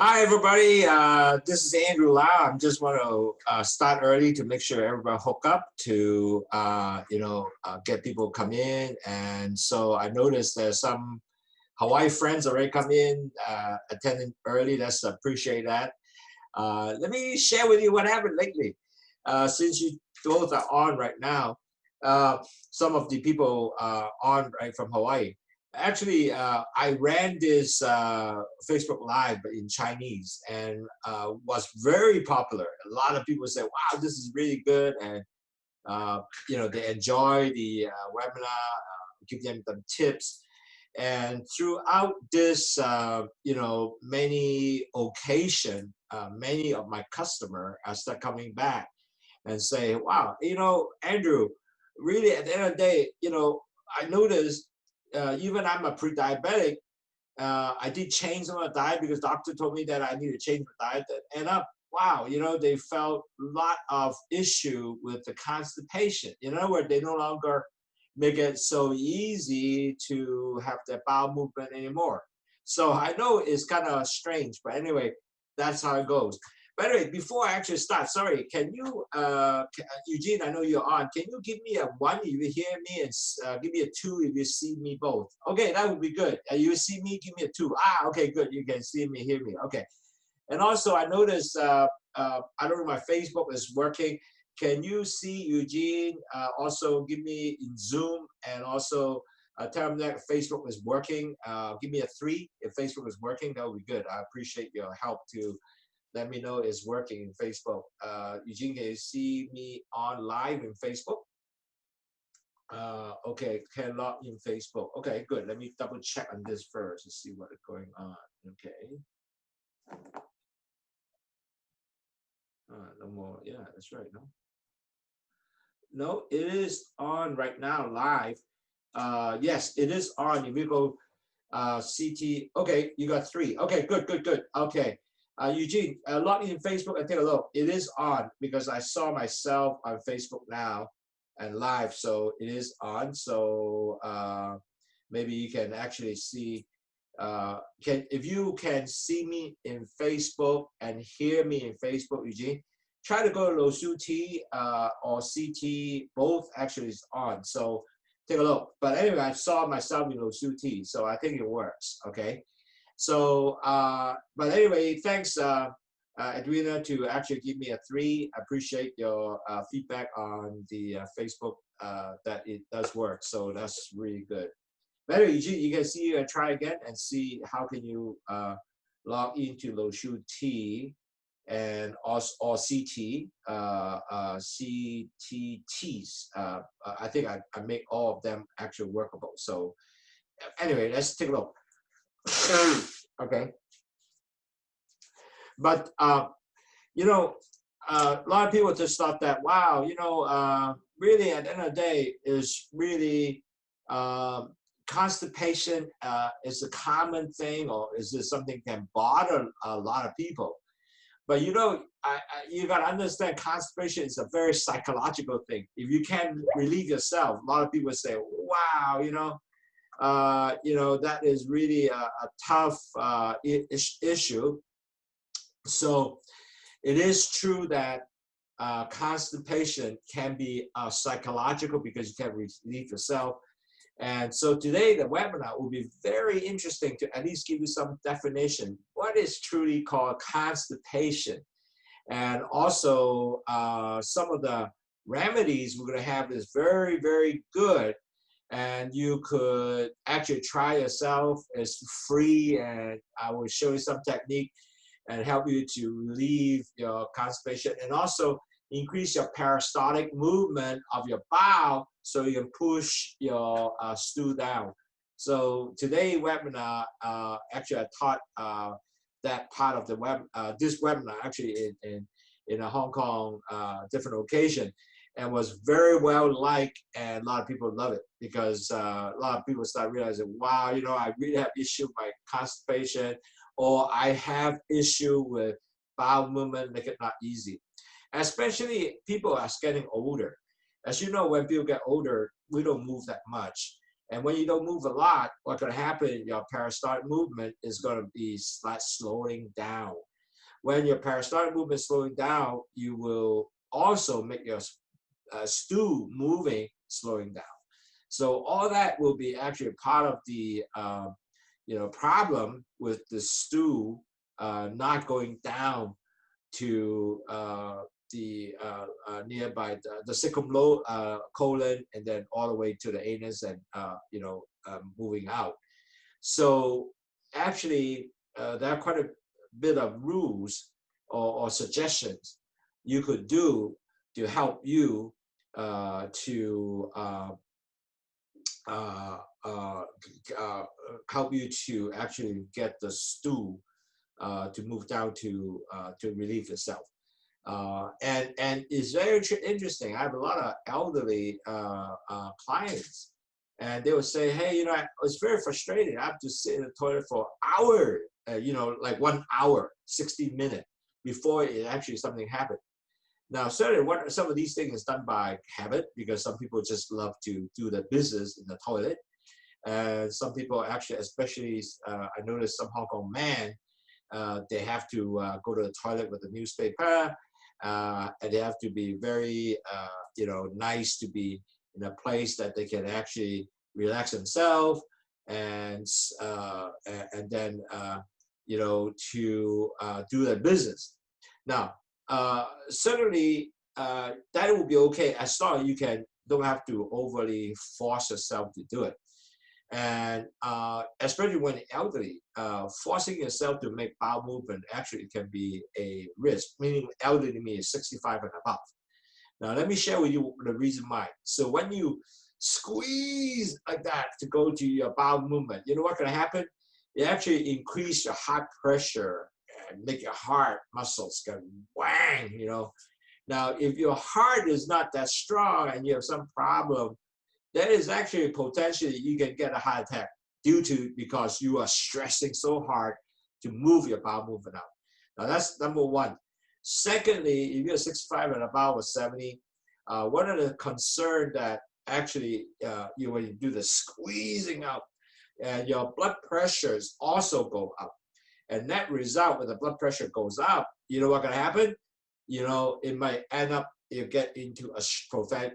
Hi, everybody. This is Andrew Lau. I just want to start early to make sure everybody hook up to, get people come in. And so I noticed there's some Hawaii friends already come in, attending early. Let's appreciate that. Let me share with you what happened lately. Since you both are on right now, some of the people on right from Hawaii. Actually, I ran this Facebook Live in Chinese and was very popular. A lot of people said, wow, this is really good. And, they enjoy the webinar, give them some tips. And throughout this, many occasions, many of my customers start coming back and say, wow, Andrew, really at the end of the day, I noticed even I'm a pre-diabetic, I did change my diet because doctor told me that I need to change my diet. And wow, they felt a lot of issue with the constipation. In other words, they no longer make it so easy to have the bowel movement anymore. So I know it's kind of strange, but anyway, that's how it goes. By the way, before I actually start, sorry, can you, Eugene, I know you're on, can you give me a 1 if you hear me and give me a 2 if you see me both? Okay, that would be good. You see me, give me a 2. Okay, good, you can see me, hear me, okay. And also I noticed, I don't know if my Facebook is working. Can you see Eugene also give me in Zoom and also tell them that Facebook is working. Give me a 3 if Facebook is working, that would be good. I appreciate your help to let me know it's working in Facebook. Eugene, can you see me on live in Facebook? Okay, can log in Facebook. Okay, good. Let me double check on this first to see what is going on. Okay. No more. Yeah, that's right. No, it is on right now live. Yes, it is on. If you go CT, okay, you got 3. Okay, good. Okay. Eugene, log in Facebook and take a look. It is on because I saw myself on Facebook now and live, so it is on. So maybe you can actually see. If you can see me in Facebook and hear me in Facebook, Eugene, try to go to Lowsutea or CT. Both actually is on. So take a look. But anyway, I saw myself in Lowsutea, so I think it works. Okay. So, but anyway, thanks, Edwina, to actually give me a 3. I appreciate your feedback on the Facebook that it does work. So that's really good. Better, Eugene, you can see and try again and see how can you log into Lowsutea and also or CT, CTTs. I think I make all of them actually workable. So anyway, let's take a look. Okay, but a lot of people just thought that, wow, really at the end of the day is really constipation is a common thing, or is this something that can bother a lot of people? But you got to understand, constipation is a very psychological thing. If you can't relieve yourself, a lot of people say, wow, that is really a tough issue. So it is true that constipation can be psychological because you can't relieve yourself. And so today the webinar will be very interesting to at least give you some definition. What is truly called constipation? And also some of the remedies we're going to have is very, very good. And you could actually try yourself. It's free, and I will show you some technique and help you to relieve your constipation and also increase your peristaltic movement of your bowel so you can push your stool down. So today's webinar, actually I taught that part of the this webinar actually in a Hong Kong different occasion, and was very well liked, and a lot of people love it because a lot of people start realizing, wow, I really have issue with my constipation, or I have issue with bowel movement, make it not easy. Especially people are getting older. As you know, when people get older, we don't move that much. And when you don't move a lot, what's going to happen? Your peristaltic movement is going to be slowing down. When your peristaltic movement is slowing down, you will also make your stool moving slowing down. So all that will be actually part of the problem with the stool not going down to the nearby the colon, and then all the way to the anus, and moving out. So actually, there are quite a bit of rules or suggestions you could do to help you help you to actually get the stool to move down to relieve yourself. And it's very interesting. I have a lot of elderly clients, and they will say, hey, I was very frustrated. I have to sit in the toilet for hours, like 1 hour, 60 minutes before it actually something happened. Now, certainly, some of these things is done by habit, because some people just love to do their business in the toilet. And some people actually, especially, I noticed some Hong Kong men, they have to go to the toilet with a newspaper, and they have to be very, nice to be in a place that they can actually relax themselves, and then, to do their business. Now, certainly, that will be okay as long as you don't have to overly force yourself to do it. And especially when elderly, forcing yourself to make bowel movement actually can be a risk, meaning elderly means 65 and above. Now, let me share with you the reason why. So when you squeeze like that to go to your bowel movement, you know what's going to happen? It actually increase your heart pressure and make your heart muscles go whang, Now, if your heart is not that strong and you have some problem, that is actually potentially you can get a heart attack because you are stressing so hard to move your bowel movement out. Now, that's number one. Secondly, if you're 65 and above or 70, one of the concerns that actually when you do the squeezing out, your blood pressures also go up. And that result, when the blood pressure goes up, you know what's going to happen? It might end up, you get into a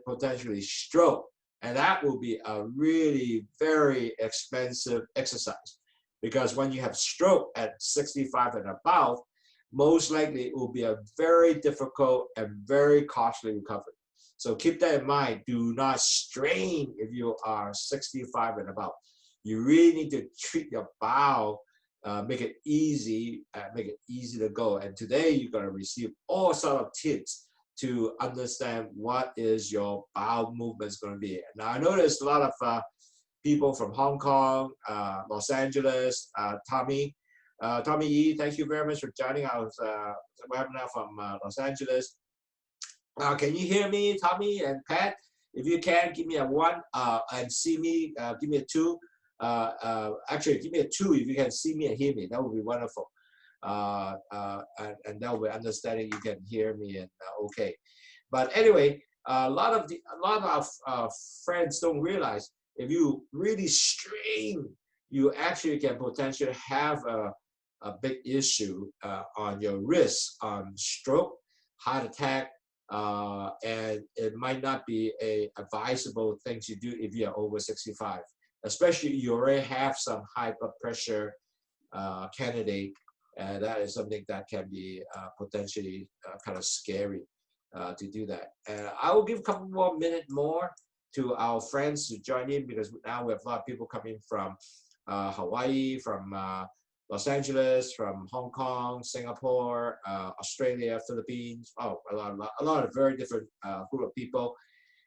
potentially stroke. And that will be a really very expensive exercise, because when you have stroke at 65 and above, most likely it will be a very difficult and very costly recovery. So keep that in mind. Do not strain if you are 65 and above. You really need to treat your bowel, make it easy to go. And today you're going to receive all sorts of tips to understand what is your bowel movement is going to be. Now, I noticed a lot of people from Hong Kong, Los Angeles, Tommy Yi, thank you very much for joining our webinar from Los Angeles. Can you hear me, Tommy and Pat? If you can, give me a 1, and see me, give me a 2. Actually, give me a 2 if you can see me and hear me. That would be wonderful. And that way, understanding you can hear me and okay. But anyway, a lot of friends don't realize if you really strain, you actually can potentially have a big issue on your risk on stroke, heart attack, and it might not be a advisable thing to do if you are over 65. Especially you already have some high blood pressure candidate. And that is something that can be potentially kind of scary to do that. And I will give a couple more minutes more to our friends to join in, because now we have a lot of people coming from Hawaii, from Los Angeles, from Hong Kong, Singapore, Australia, Philippines. Oh, a lot of very different group of people,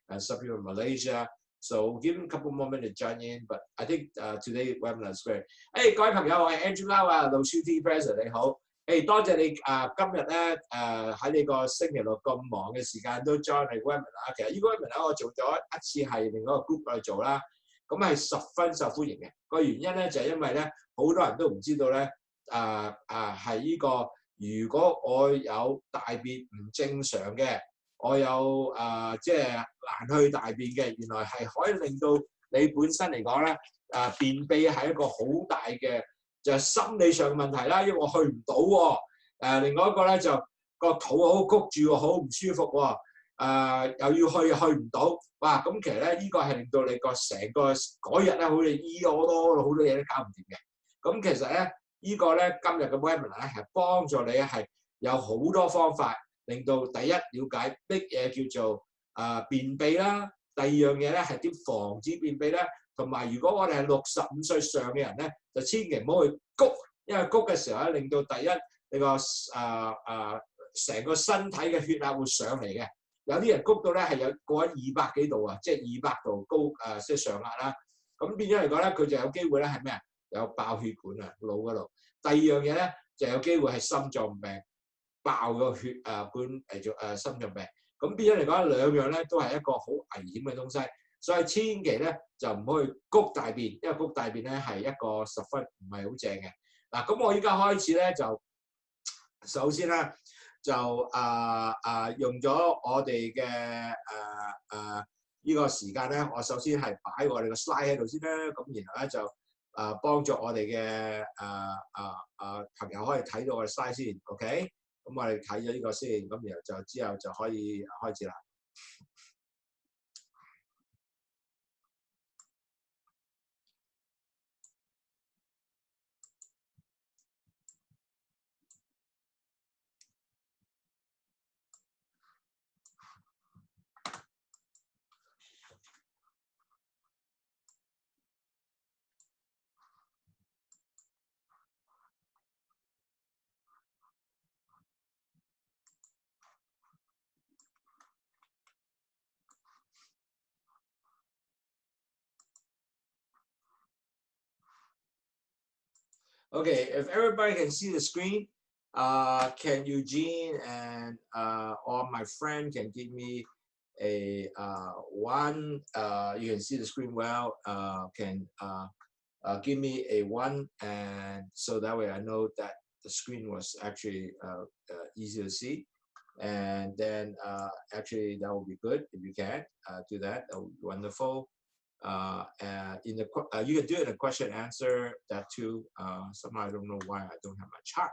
and some people in Malaysia. So we'll give them a couple more minutes to join in, but I think today's webinar is great. Hey, 各位朋友，我係 Andrew Lau 啊 ，Lowsutea Webinar 你好。誒，多謝你今日咧喺你個星期六咁忙嘅時間都 join 你 webinar。其實呢個 webinar 我做咗一次係另一個 group 去做啦，咁係十分受歡迎嘅。個原因咧就係因為咧好多人都唔知道咧係呢個如果我有大便唔正常嘅。我有即係難去大便嘅，原來係可以令到你本身嚟講咧，便秘係一個好大嘅就係心理上嘅問題啦，因為我去唔到喎。另外一個咧就個肚好谷住，好唔舒服喎。又要去唔到，哇！咁其實咧，呢個係令到你個成個嗰日咧，好似醫好多嘢都搞唔掂嘅。咁其實咧，呢個咧今日嘅 webinar 咧係幫助你係有好多方法，令到第一了解乜嘢叫做便秘啦，第二樣嘢咧係點防止便秘咧，同埋如果我哋係65歲上嘅人咧，就千祈唔好去谷，因為谷嘅時候咧，令到第一你個成個身體嘅血壓會上嚟嘅。有啲人谷到咧係有過咗200幾度啊，即係200度高即係上壓啦。咁變咗嚟講咧，佢就有機會咧係咩啊？有爆血管啊，腦嗰度。第二樣嘢咧就有機會係心臟病，爆個血管心臟病。咁變咗嚟講，兩樣咧都係一個好危險嘅東西，所以千祈咧就唔好去谷大便，因為谷大便咧係一個十分唔係好正嘅。嗱，咁我依家開始咧就首先咧。就用咗我哋嘅呢個時間咧，我首先係擺我哋個 slide 喺度先啦，咁然後咧就幫助我哋嘅朋友可以睇到我哋 slide 先 ，OK？ 咁我哋睇咗呢個先，咁然後就之後就可以開始啦。Okay, if everybody can see the screen, can Eugene and or my friend can give me a one? You can see the screen well. Can give me a 1, and so that way I know that the screen was actually easy to see. And then actually that would be good if you can do that. That would be wonderful. In the you can do it in a question and answer that too. Somehow I don't know why I don't have my chart.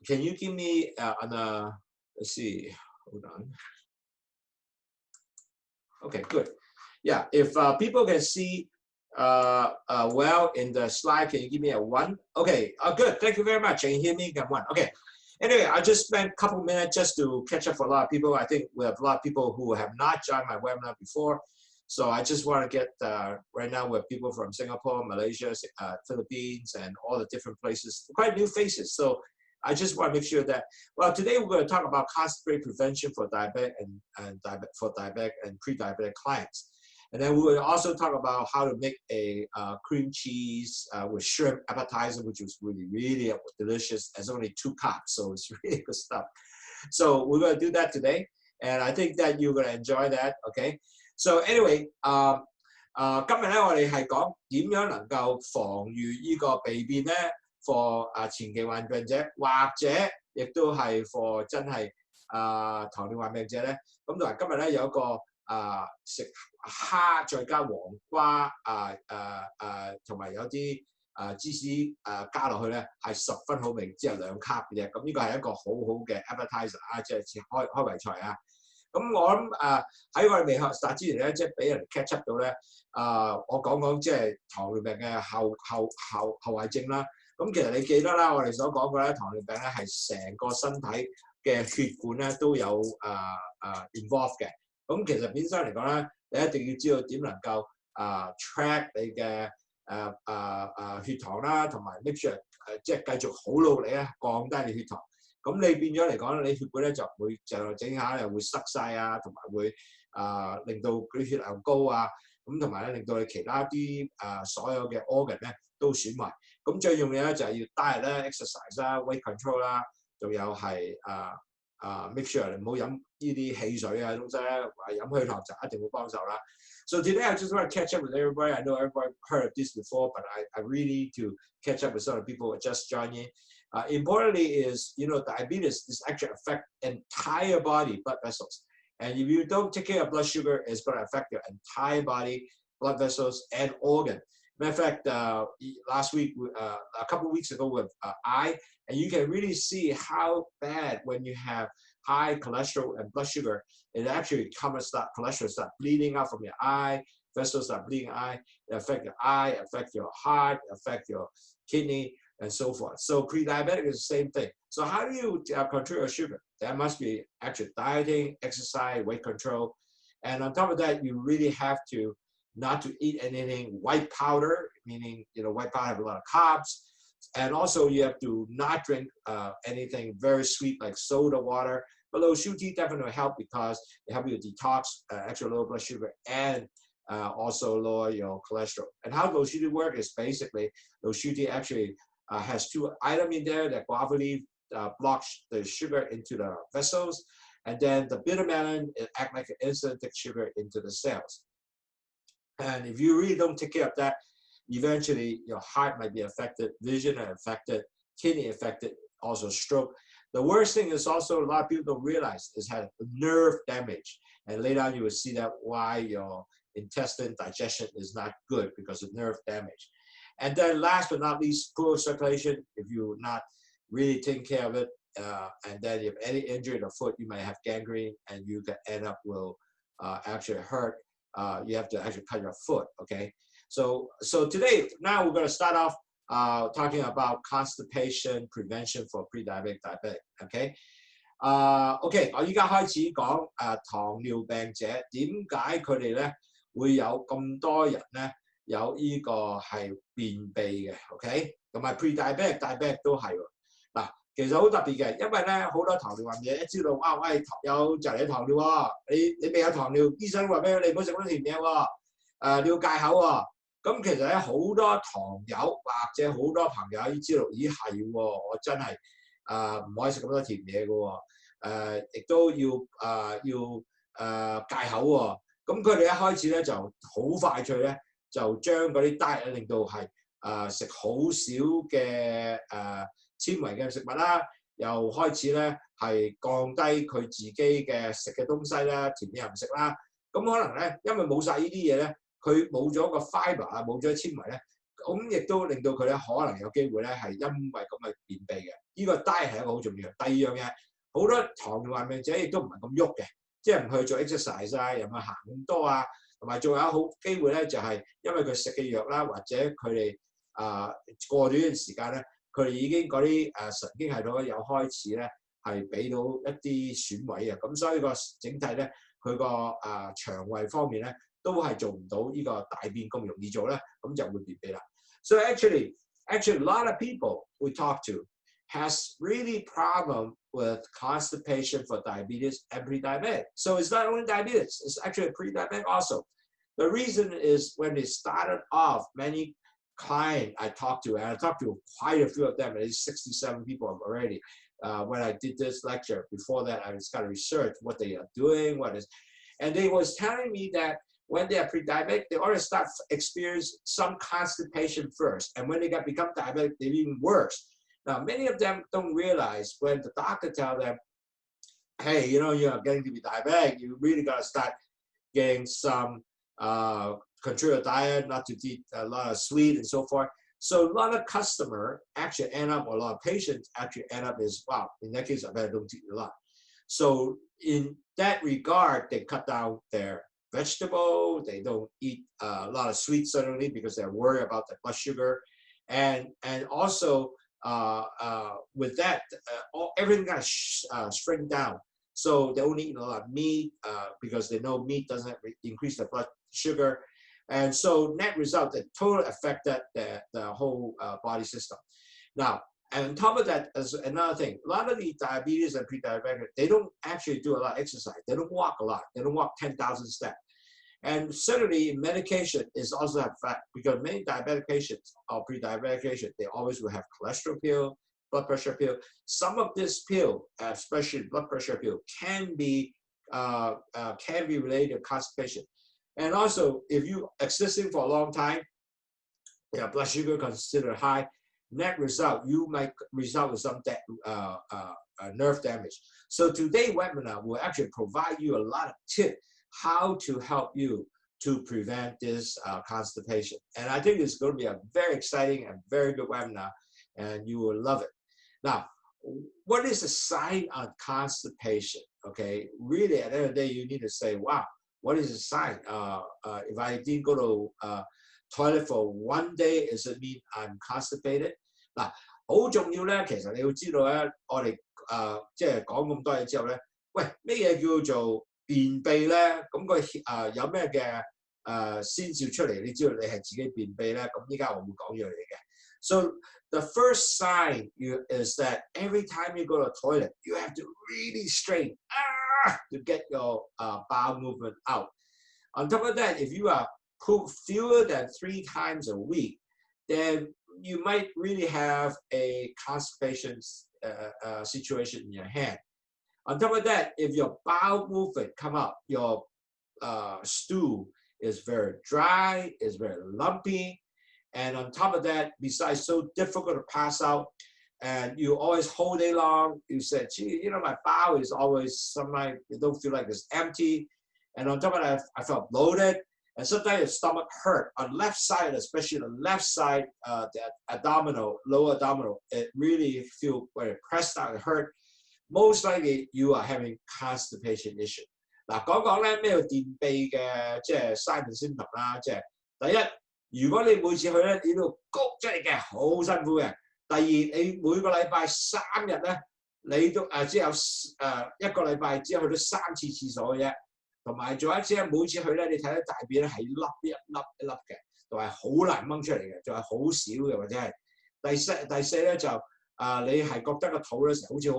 Can you give me let's see, hold on. Okay, good. Yeah, if people can see well in the slide, can you give me a 1? Okay, good. Thank you very much. Can you hear me? Got 1. Okay. Anyway, I just spent a couple minutes just to catch up for a lot of people. I think we have a lot of people who have not joined my webinar before. So I just want to get, right now we have people from Singapore, Malaysia, Philippines, and all the different places, quite new faces. So I just want to make sure that, well, today we're going to talk about constipation prevention for diabetic and diabetic and pre-diabetic clients. And then we will also talk about how to make a cream cheese with shrimp appetizer, which was really, really delicious. It's only 2 carbs, so it's really good stuff. So we're going to do that today. And I think that you're going to enjoy that, okay? So anyway, 今日咧我哋係講點樣能夠防禦呢個鼻變咧 ，for 前期患病者或者亦都係 for 真係糖尿病患病者咧。咁同埋今日咧有一個食蝦再加黃瓜同埋有啲芝士加落去咧係十分好味，只有2卡嘅啫。咁呢個係一個好好嘅 appetizer 即係開胃菜啊。咁我諗喺我哋未學習之前咧，即係俾人 catch up 到咧，我講講即係糖尿病嘅後遺症啦。咁其實你記得啦，我哋所講嘅咧，糖尿病咧係成個身體嘅血管咧都有involve 嘅。咁其實本身嚟講咧，你一定要知道點能夠track 你嘅血糖啦，同埋 make sure 即係繼續好努力咧降低你血糖。咁你變咗嚟講，你血管咧就會就整下又會塞晒啊，同埋會令到嗰啲血量高啊，咁同埋咧令到你其他啲所有嘅 organ 咧都損壞。咁最重要咧就係要 diet 啦、exercise 啦、weight control 啦，仲有係make sure 你唔好飲呢啲汽水啊東西咧，飲血糖就一定會幫手啦。So today I just want to catch up with everybody. I know everybody heard of this before, but I really need to catch up with some of the people who are just joining. Importantly is, diabetes is actually affect entire body blood vessels. And if you don't take care of blood sugar, it's going to affect your entire body. blood vessels, and organ. Matter of fact, last week, a couple of weeks ago with eye, and you can really see how bad when you have high cholesterol and blood sugar, it actually cholesterol start bleeding out from your eye, vessels start bleeding eye, it affect your eye, affect your heart, affect your kidney, and so forth. So pre-diabetic is the same thing. So how do you control your sugar? That must be actually dieting, exercise, weight control. And on top of that, you really have to not to eat anything white powder, meaning, white powder have a lot of carbs. And also you have to not drink anything very sweet like soda water. But Lowsutea definitely help because it helps you detox, actually lower blood sugar, and also lower your cholesterol. And how Lowsutea works is basically, Lowsutea actually has 2 items in there that guava leaf blocks the sugar into the vessels. And then the bitter melon, it acts like an insulin, takes sugar into the cells. And if you really don't take care of that, eventually your heart might be affected, vision affected, kidney affected, also stroke. The worst thing is also a lot of people don't realize is have nerve damage. And later on you will see that why your intestine digestion is not good because of nerve damage. And then last but not least, poor circulation. If you're not really taking care of it, and then if any injury in the foot, you might have gangrene and you can end up will actually hurt. You have to actually cut your foot, okay? So today, now we're going to start off talking about constipation prevention for pre-diabetic diabetic, okay? OK， 我依家開始講糖尿病者點解佢哋咧會有咁多人咧有呢個係便秘嘅 ，OK？ 同埋 pre-diabetic diabetic 都係喎。嗱，其實好特別嘅，因為咧好多糖尿病者一知道啊，喂有就嚟有糖尿喎，你未有糖尿，醫生話俾你唔好食咁多甜嘢喎，你要戒口喎。咁其實咧好多糖友或者好多朋友已知道，咦係喎，我真係唔可以食咁多甜嘢嘅喎，亦都要戒口喎。咁佢哋一開始咧就好快脆咧，就將嗰啲 diet 令到係食好少嘅纖維嘅食物啦，又開始咧係降低佢自己嘅食嘅東西啦，甜嘢唔食啦。咁可能咧，因為冇晒呢啲嘢咧。佢冇咗個 fibre 啊，冇咗纖維咧，咁亦都令到佢咧可能有機會咧係因為咁嘅便秘嘅。呢個 diet 係一個好重要。第二樣嘢，好多糖尿病者亦都唔係咁喐嘅，即係唔去做 exercise 啊，又唔去行咁多啊，同埋仲有好機會咧就係因為佢食嘅藥啦，或者佢哋過咗呢段時間咧，佢哋已經嗰啲神經系統咧有開始咧係俾到一啲損毀啊，咁所以個整體咧佢個腸胃方面咧。都係做唔到呢個大便咁容易做咧，咁就會便秘啦。So actually, a lot of people we talk to has really problem with constipation for diabetes and pre-diabetic. So it's not only diabetes, it's actually pre-diabetic also. The reason is when they started off, many clients I talked to, and I talked to quite a few of them, at least 67 people already. When I did this lecture, before that I just got to research what they are doing, and they was telling me that when they are pre-diabetic, they already start experience some constipation first. And when they become diabetic, they're even worse. Now, many of them don't realize when the doctor tells them, hey, you're getting to be diabetic, you really got to start getting some control your diet, not to eat a lot of sweet and so forth. So a lot of customers actually end up, or a lot of patients actually end up is, wow, in that case, I better don't eat a lot. So in that regard, they cut down their vegetable, they don't eat a lot of sweets suddenly because they're worried about the blood sugar, and also with that, everything got shrink down. So they only eat a lot of meat because they know meat doesn't increase the blood sugar, and so net result, it totally affected the whole body system. Now, and on top of that, as another thing, a lot of the diabetes and pre-diabetic, they don't actually do a lot of exercise. They don't walk a lot. They don't walk 10,000 steps. And certainly medication is also a fact because many diabetic patients or pre-diabetic patients, they always will have cholesterol pill, blood pressure pill. Some of this pill, especially blood pressure pill, can be related to constipation. And also, if you existing for a long time, your blood sugar considered high, net result, you might result with some nerve damage. So today's webinar will actually provide you a lot of tips how to help you to prevent this constipation. And I think it's going to be a very exciting and very good webinar, and you will love it. Now, what is the sign of constipation? Okay, really, at the end of the day, you need to say, wow, what is the sign? If I didn't go to toilet for 1 day, does it mean I'm constipated? 嗱，好重要咧，其實你要知道咧，我哋即係講咁多嘢之後咧，喂，咩嘢叫做便秘咧？咁佢有咩嘅先兆出嚟？你知道你係自己便秘咧？咁依家我會講樣嘢嘅。So the first sign is that every time you go to the toilet, you have to really strain to get your bowel movement out. On top of that, if you are poop fewer than 3 times a week, then you might really have a constipation situation in your hand. On top of that, if your bowel movement come up, your stool is very dry, is very lumpy, and on top of that, besides so difficult to pass out, and you always whole day long, you said, gee, you know, my bowel is always, sometimes you don't feel like it's empty, and on top of that, I felt bloated, and sometimes your stomach hurt. On left side, especially the left side, the abdominal, lower abdominal, it really feel when it pressed down, it hurt. Most likely you are having constipation issue. 嗱，講咧咩叫便秘嘅，即係 sign and symptom 啦，即係第一，如果你每次去咧，你都谷出嚟嘅，好辛苦嘅。第二，你每個禮拜3日咧，你都只有1個禮拜只有去到3次廁所嘅啫。同埋仲有一次咧，每次去咧，你睇到大便咧係一粒一粒嘅，同埋好難掹出嚟嘅，仲係好少嘅，或者係第四咧就你係覺得個肚咧好似好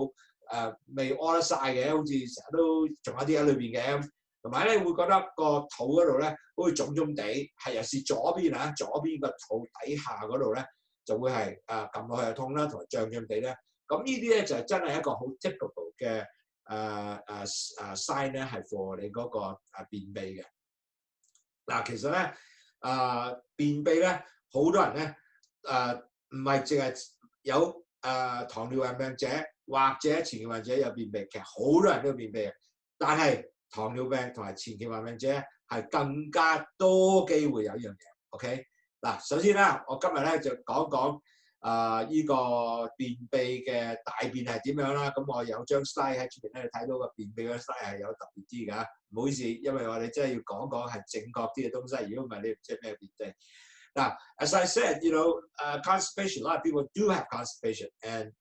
未屙得晒嘅，好似成日都仲有啲喺裏邊嘅，同埋咧會覺得個肚嗰度咧好似腫腫地，係尤其是左邊啊，左邊個肚底下嗰度咧就會係撳落去就痛啦，同埋脹地咧。咁呢啲咧就真係一個好 typical 嘅。sign 咧係 for 你嗰個便秘嘅。嗱，其實咧便秘咧好多人咧唔係淨係有糖尿病者或者前期患者有便秘，其實好多人都有便秘嘅。但係糖尿病同埋前期患病者係更加多機會有呢樣嘢。OK， 嗱，首先咧，我今日咧就講依個便秘嘅大便係點樣啦？咁我有張 slide 喺出邊咧，你睇到個便秘嘅 slide 係有特別啲㗎。唔好意思，因為我哋真係要講係正確啲嘅東西。如果唔係，你唔知咩便秘。Now, as I said, you know, constipation. A lot of people do have constipation, and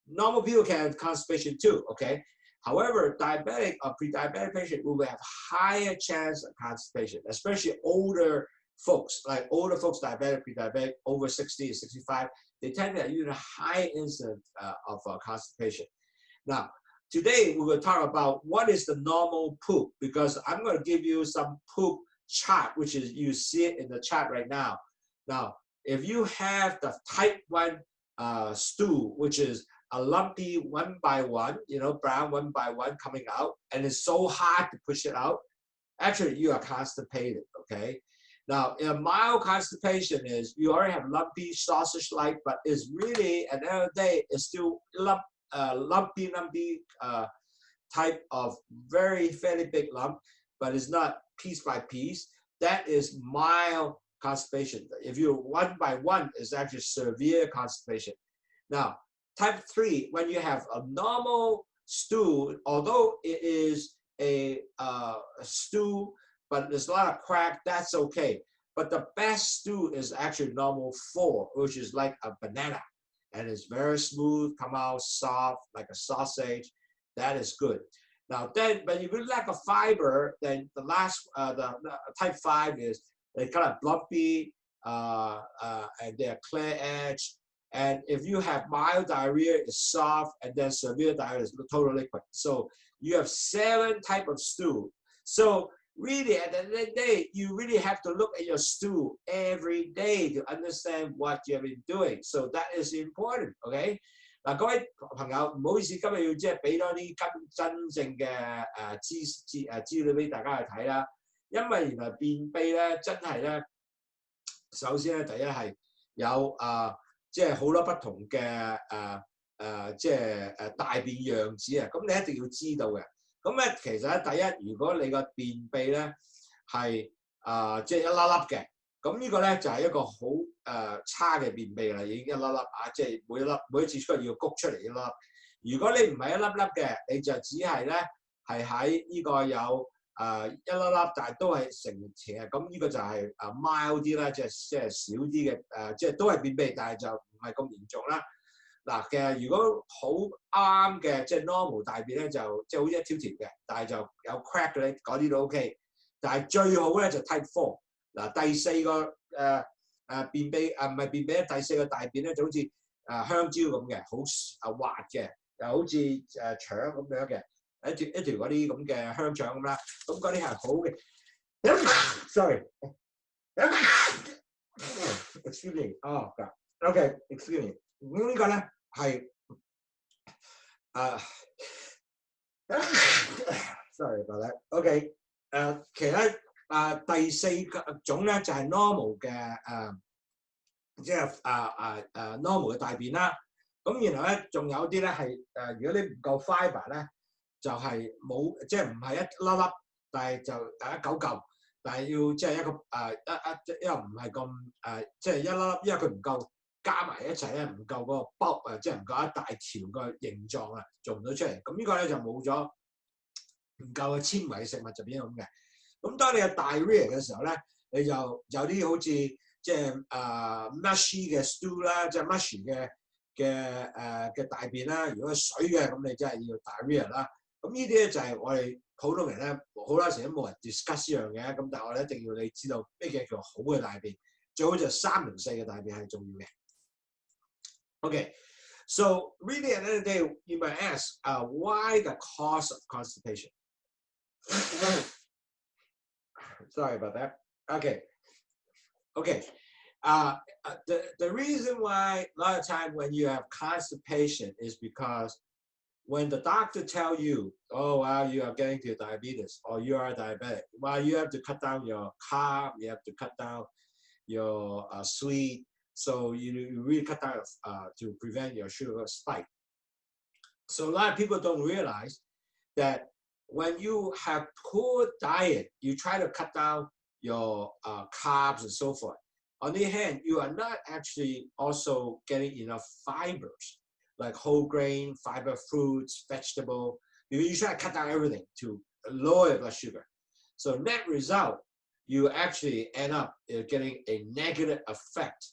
normal people can have constipation too. Okay. However, diabetic or pre-diabetic patient will have higher chance of constipation, especially older folks, like older folks, diabetic, pre-diabetic, over 60 to 65, they tend to have even a high incidence of constipation. Now, today we will talk about what is the normal poop, because I'm going to give you some poop chart, which is you see it in the chat right now. Now, if you have the type 1 stool, which is a lumpy 1 by 1, you know, brown 1 by 1 coming out, and it's so hard to push it out, actually you are constipated, okay? Now, a mild constipation is you already have lumpy, sausage-like, but it's really, at the end of the day, it's still lumpy type of fairly big lump, but it's not piece by piece. That is mild constipation. If you're 1 by 1, it's actually severe constipation. Now, type 3, when you have a normal stool, although it is a stool, but there's a lot of crack, that's okay. But the best stool is actually normal 4, which is like a banana. And it's very smooth, come out soft, like a sausage. That is good. Now then, but if you lack of fiber, then the type 5 is they're kind of lumpy, and they're clear edge. And if you have mild diarrhea, it's soft, and then severe diarrhea is total liquid. So you have 7 types of stool. So really, at the end of the day, you really have to look at your stool every day to understand what you have been doing. So that is important, okay? 嗱，各位朋友，唔好意思，今日要即係俾多啲真正嘅資料俾大家去睇啦。因為原來便秘咧，真係咧，首先咧，第一係有即係好多不同嘅即係大便樣子啊，咁你一定要知道嘅。咁咧，其實咧，第一，如果你個便秘咧係即係一粒粒嘅。咁呢個咧就係一個好差嘅便秘啦，已經一粒粒啊，即係每一次出嚟要谷出嚟一粒。如果你唔係一粒粒嘅，你就只係咧係喺呢個有一粒粒，但係都係成嘅。咁呢個就係mild 啲啦，即係少啲嘅即係都係便秘，但係就唔係咁嚴重啦。嗱，其實如果好啱嘅，即係 normal 大便咧，就即係好似一條條嘅，但係就有 crack 嘅咧，嗰啲都 OK。但係最好咧就 type 4。嗱，第四個便秘唔係便秘咧，第四個大便咧就好似香蕉咁嘅，好滑嘅，又好似腸咁樣嘅，一條嗰啲咁嘅香腸咁啦。咁嗰啲係好嘅。Sorry， excuse me， OK，excuse me。咁呢個咧係sorry about that。OK， 其實第四種咧就係 normal 嘅即係normal 嘅大便啦。咁然後咧仲有啲咧係如果你唔夠 fibre 咧，就係冇即係唔係一粒粒，但係就一嚿嚿，但係要即係一個因為唔係咁即係一粒粒，因為佢唔夠。加埋一齊咧，唔夠嗰個包即係唔夠一大條個形狀啊，做唔到出嚟。咁呢個咧就冇咗唔夠嘅纖維食物就變咗咁嘅。咁當你有 diarrhea 嘅時候咧，你就有啲好似即係mushy 嘅 stool 啦，即係 mushy 嘅大便啦。如果係水嘅，咁你真係要 diarrhea 啦。咁呢啲咧就係我哋普通人咧好多時都冇人 discuss 呢樣嘅。咁但係我哋一定要你知道咩叫好嘅大便，最好就3同4嘅大便係重要嘅。Okay, so really at the end of the day, you might ask, why the cause of constipation? Sorry about that. Okay. The reason why a lot of time when you have constipation is because when the doctor tell you, oh, wow, you are getting to diabetes or you are diabetic, well, you have to cut down your carb, you have to cut down your sweet, so you really cut down to prevent your sugar spike. So a lot of people don't realize that when you have poor diet, you try to cut down your carbs and so forth. On the other hand, you are not actually also getting enough fibers, like whole grain, fiber fruits, vegetable. You try to cut down everything to lower your blood sugar. So net result, you actually end up getting a negative effect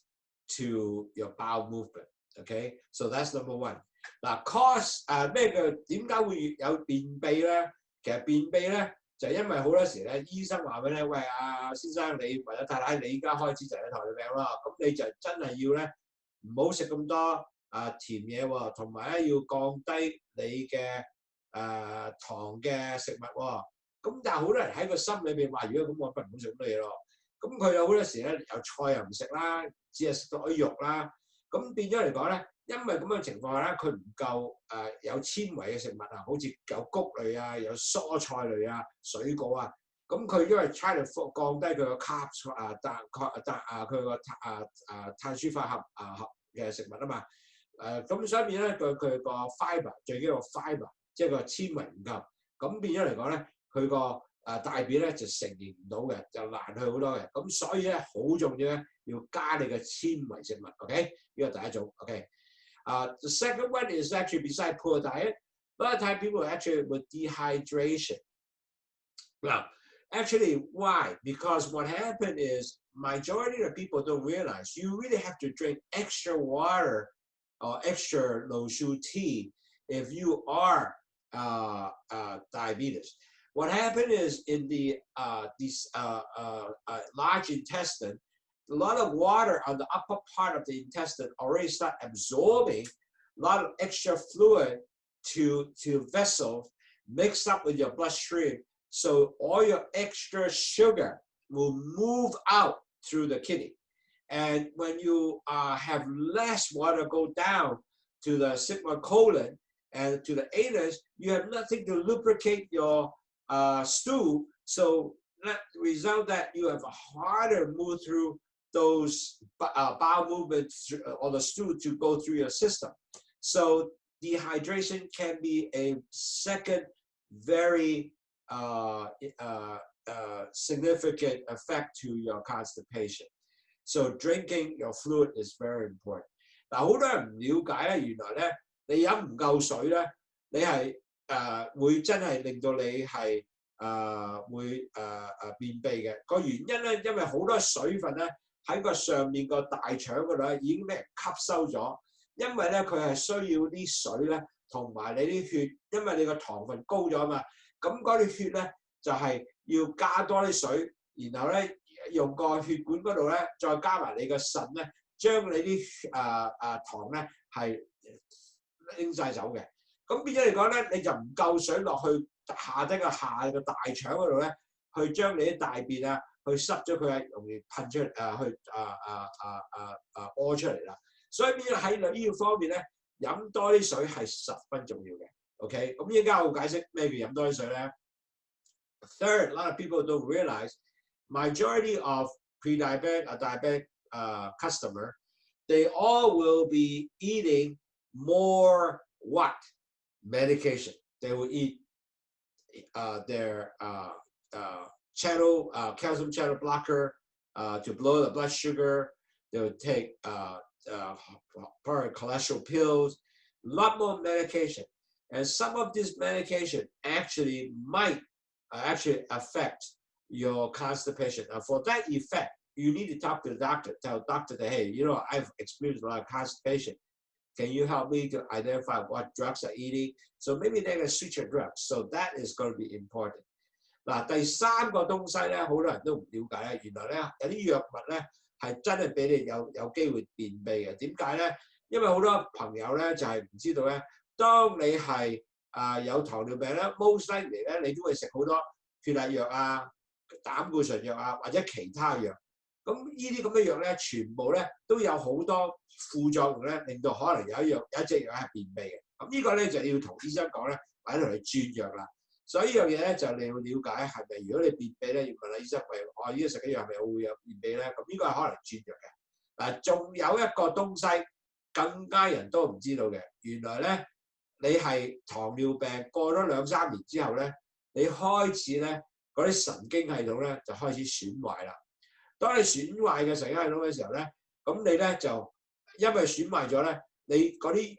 to your bowel movement. Okay, so that's number one. Now, cause 咩嘅點解會有便秘咧？其實便秘咧就係因為好多時咧，醫生話俾你，喂先生你或者太太，你而家開始就有糖尿病啦，咁你就真係要咧唔好食咁多甜嘢喎，同埋咧要降低你嘅糖嘅食物喎。咁但係好多人喺個心裏邊話，如果咁我不如唔好食咁多嘢咯。咁佢有好多時咧，有菜又唔食啦，只係食到啲肉啦。咁變咗嚟講咧，因為咁嘅情況下咧，佢唔夠有纖維嘅食物啊，好似有穀類啊、有蔬菜類啊、水果啊。咁佢因為 try to 降低佢個 carbs 佢個碳水化合嘅食物啊嘛。咁所以變咧佢個 fibre 最緊要 fibre， 即係個纖維唔夠。咁變咗嚟講咧，佢個大便咧就承認唔到嘅，就難去好多嘅。咁所以咧好重要咧，要加你嘅纖維食物。OK， 呢個第一種。OK， the second one is actually beside poor diet. A lot of time people actually with dehydration. Now, actually, why? Because what happened is majority of people don't realize you really have to drink extra water or extra Lowsutea if you are diabetes. What happened is in the large intestine, a lot of water on the upper part of the intestine already start absorbing a lot of extra fluid to vessels mixed up with your bloodstream. So all your extra sugar will move out through the kidney. And when you have less water go down to the sigmoid colon and to the anus, you have nothing to lubricate your stool, so that result that you have a harder move through those bowel movements or the stool to go through your system. So dehydration can be a second very significant effect to your constipation. So drinking your fluid is very important. 嗱，好多人唔了解咧，原來咧你飲唔夠水咧，你係會真係令到你係會便秘嘅。個原因咧，因為好多水分咧喺個上面個大腸嗰度咧已經俾人吸收咗，因為咧佢係需要啲水咧同埋你啲血，因為你個糖分高咗啊嘛，咁嗰啲血咧就係要加多啲水，然後咧用個血管嗰度咧再加埋你個腎咧，將你啲糖咧係拎晒走嘅。咁變咗嚟講咧，你就唔夠水落去下低個大腸嗰度咧，去將你啲大便啊，去濕咗佢啊，容易噴出嚟去屙出嚟啦。所以變咗喺呢個方面咧，飲多啲水係十分重要嘅。OK， 咁依家我解釋咩叫飲多啲水咧。Third, a lot of people don't realize majority of pre-diabetic or diabetic customer, they all will be eating more what? Medication. They will eat their calcium channel blocker to lower the blood sugar. They will take cholesterol pills, a lot more medication. And some of this medication actually might actually affect your constipation. And for that effect, you need to talk to the doctor. Tell the doctor that, hey, you know, I've experienced a lot of constipation. Can you help me to identify what drugs I'm eating? So maybe they're going to switch your drugs. So that is going to be important. 嗱，第三個東西咧，好多人都唔了解咧。原來咧有啲藥物咧係真係俾你有機會便秘嘅。點解咧？因為好多朋友咧就係唔知道咧，當你係有糖尿病咧 ，most likely 咧你都會食好多血壓藥啊、膽固醇藥啊或者其他藥。咁呢啲咁嘅藥咧，全部咧都有好多副作用咧，令到可能有一隻藥係便秘嘅。咁呢個咧就要同醫生講咧，或者同佢轉藥啦。所以呢樣嘢咧就你要了解係咪，如果你便秘咧，要問下醫生，喂，我呢個食嘅藥係咪會有便秘咧？咁呢個係可能轉藥嘅。嗱，仲有一個東西更加人都唔知道嘅，原來咧你係糖尿病過咗2-3年之後咧，你開始咧嗰啲神經系統咧就開始損壞啦。當你損壞嘅神經系統嘅時候咧，咁你咧就因為損壞咗咧，你嗰啲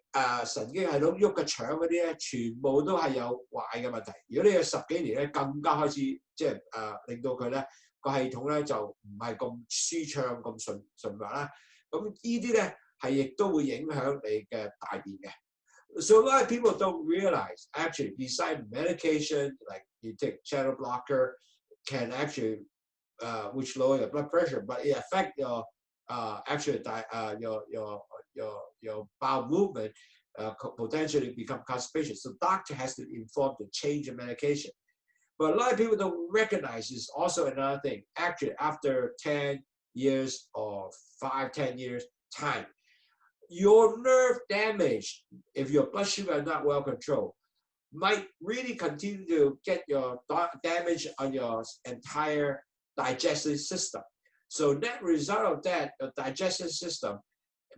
神經系統喐嘅腸嗰啲咧，全部都係有壞嘅問題。如果你有10幾年咧，更加開始即係令到佢咧個系統咧就唔係咁舒暢咁順滑啦。咁呢啲咧係亦都會影響你嘅大便嘅。So a lot of people don't realize actually beside medication like you take channel blocker can actually which lower your blood pressure, but it affect your actually your bowel movement, potentially become constipation. So doctor has to inform to change the medication. But a lot of people don't recognize this. Also another thing. Actually, after 10 years or 5-10 years time, your nerve damage, if your blood sugar is not well controlled, might really continue to get your damage on your entire digestive system. So net result of that, the digestive system,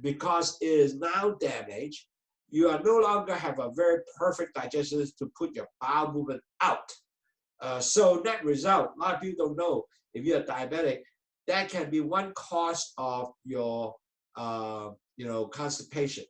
because it is now damaged, you are no longer have a very perfect digestive system to put your bowel movement out. So net result, a lot of people don't know, if you're diabetic, that can be one cause of your constipation.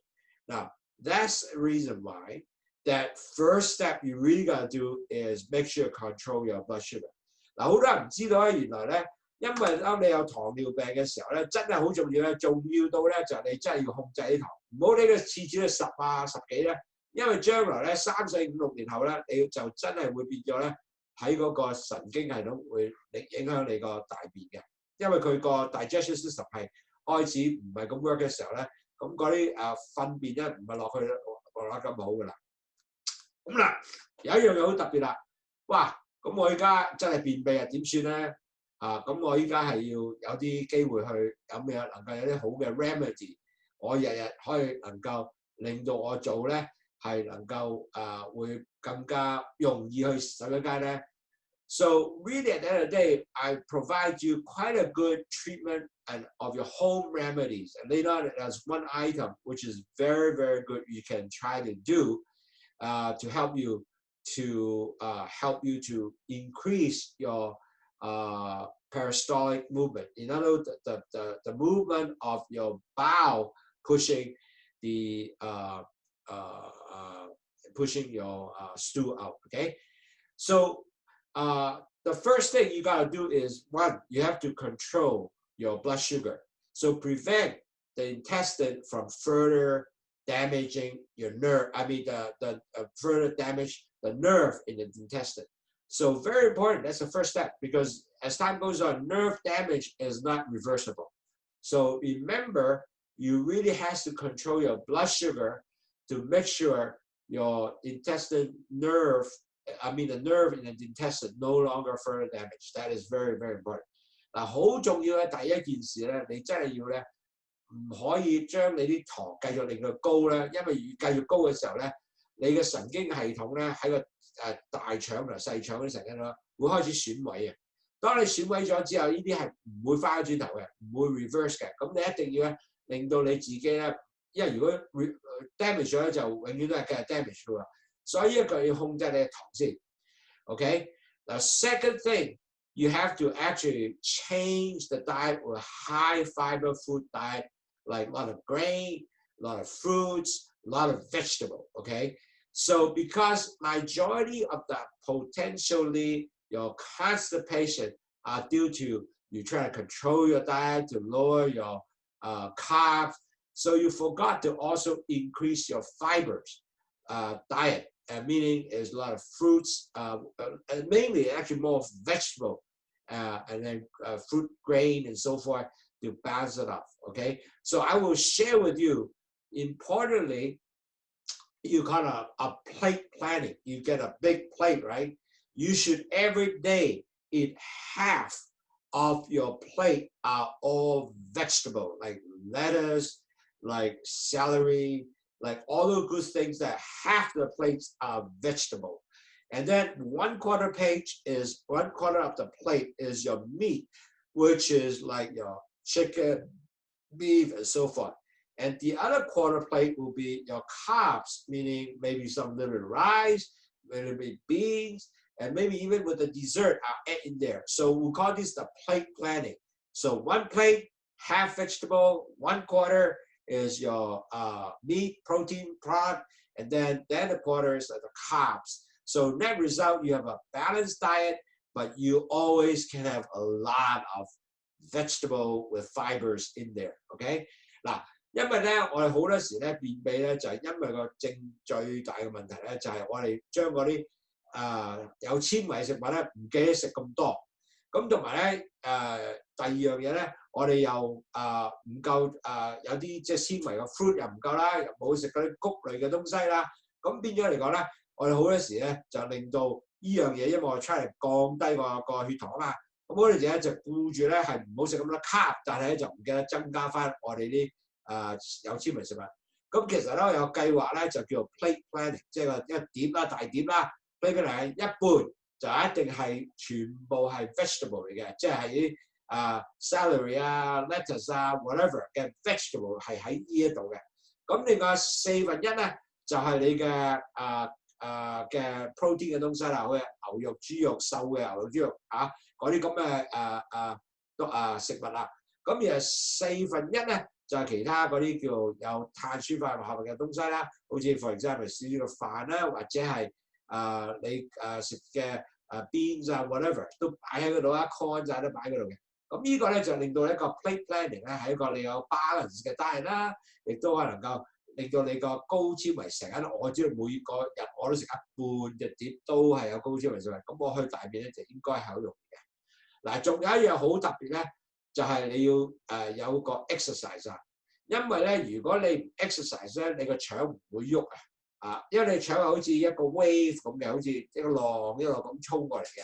Now, that's the reason why that first step you really got to do is make sure you control your blood sugar. 嗱，好多人唔知道咧，原來咧，因為當你有糖尿病嘅時候咧，真係好重要咧，重要到咧就係你真係要控制啲糖，唔好呢個次次都10幾咧，因為將來咧3、4、5、6年後咧，你就真係會變咗咧喺嗰個神經系統會影響你個大便嘅，因為佢個 digestion system 係開始唔係咁 work 嘅時候咧，咁嗰啲糞便咧唔係落去咁好噶啦。咁嗱，有一樣嘢好特別啦，哇！咁我依家真係便秘啊，點算咧？咁我依家係要有啲機會去有咩能夠有啲好嘅 remedy， 我日日可以能夠令到我做咧係能夠會更加容易去洗嗰間咧。So really at the end of the day, I provide you quite a good treatment and of your home remedies. And later on, there's one item which is very, very good you can try to do to help you to increase your peristaltic movement. In other words, the movement of your bowel pushing the pushing your stool out. Okay, so the first thing you gotta do is one, you have to control your blood sugar. So prevent the intestine from further damaging your nerve. I mean, the further damage the nerve in the intestine. So very important. That's the first step because as time goes on, nerve damage is not reversible. So remember, you really have to control your blood sugar to make sure your intestine nerve, I mean the nerve in the intestine no longer further damaged. That is very, very important. 嗱，好重要嘅第一件事咧，你真係要咧唔可以將你啲糖繼續令佢高咧，因為越繼續高嘅時候咧，你嘅神經系統咧喺個大腸同細腸嗰啲神經咧會開始損毀嘅。當你損毀咗之後，呢啲係唔會翻轉頭嘅，唔會 reverse 嘅。咁你一定要咧令到你自己咧，因為如果 damage 咗咧，就永遠都係繼續 damage 嘅喎。所以一個要控制你嘅糖先。Okay? The second thing, you have to actually change the diet with high fiber food diet, like a lot of grain, a lot of fruits, a lot of vegetable. Okay? So because majority of the potentially your constipation are due to you trying to control your diet to lower your carbs. So you forgot to also increase your fibers diet, meaning is a lot of fruits, and mainly actually more vegetable, and then fruit, grain, and so forth to balance it off. Okay, so I will share with you. Importantly, you kind of a plate planning. You get a big plate, right? You should every day eat half of your plate are all vegetable, like lettuce, like celery, like all the good things that half the plates are vegetable. And then 1/4 page is 1/4 of the plate is your meat, which is like your chicken, beef, and so forth. And the other 1/4 plate will be your carbs, meaning maybe some little rice, maybe beans, and maybe even with the dessert in there. So we'll call this the plate planning. So 1 plate, half vegetable, 1/4 is your meat, protein product, and then the other 1/4 is the carbs. So net result, you have a balanced diet, but you always can have a lot of vegetable with fibers in there. Okay? 嗱，因為咧，我哋好多時咧便秘咧，就係因為個最大嘅問題咧，就係我哋將嗰啲有纖維食物咧唔記得食咁多，咁同埋咧第二樣嘢咧，我哋又唔夠有啲即係纖維嘅 fruit 又唔夠啦，又冇食嗰啲穀類嘅東西啦，咁變咗嚟講咧，我哋好多時咧就令到呢樣嘢，因為我出嚟降低個血糖啊嘛，咁我哋就就顧住咧係唔好食咁多 carb， 但係咧就唔記得增加翻我哋啲有纖維食物。咁其實咧我有計劃咧就叫做 plate planning， 即係一碟啦大碟啦 ，plate planning 一半就一定係全部係 vegetable 嚟嘅，即係啲celery 啊、lettuce 啊 whatever 嘅 vegetable 係喺呢一度嘅。咁另外1/4咧就係你嘅嘅 protein 嘅東西啦，好似牛肉、豬肉、瘦嘅牛肉、豬肉嗰啲咁嘅食物啦。咁而1/4咧就係其他嗰啲叫有碳水化合物嘅東西啦，好似 for example 少少嘅飯啦，或者係你食嘅beans 啊 whatever 都擺喺嗰度啊 corn 啊都擺喺嗰度嘅。咁呢個咧就令到一個 plate planning 咧係一個你有 balance 嘅 diet 啦，亦都係能夠令到你個高纖維成日，我知道每個日我都食一半嘅碟都係有高纖維食物，咁我去大便咧就應該係好容易嘅。嗱，仲有一樣好特別咧，就係你要有個 exercise 啊，因為咧如果你唔 exercise 咧，你個腸唔會喐因為你腸係好似一個 wave 咁嘅，好似一個浪一路咁衝過嚟嘅。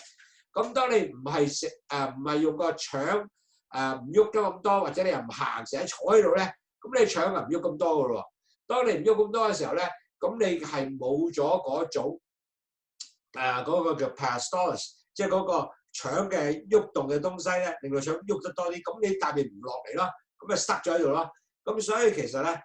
咁當你唔係用個腸唔喐咗咁多，或者你又唔行，成日坐喺度咧，咁你腸就唔喐咁多噶咯喎。當你唔喐咁多嘅時候咧，咁你係冇咗嗰種嗰個叫 peristalsis， 即係嗰個腸嘅喐動嘅東西咧，令到腸喐得多啲，咁你大便唔落嚟咯，咁咪塞咗喺度咯。咁所以其實咧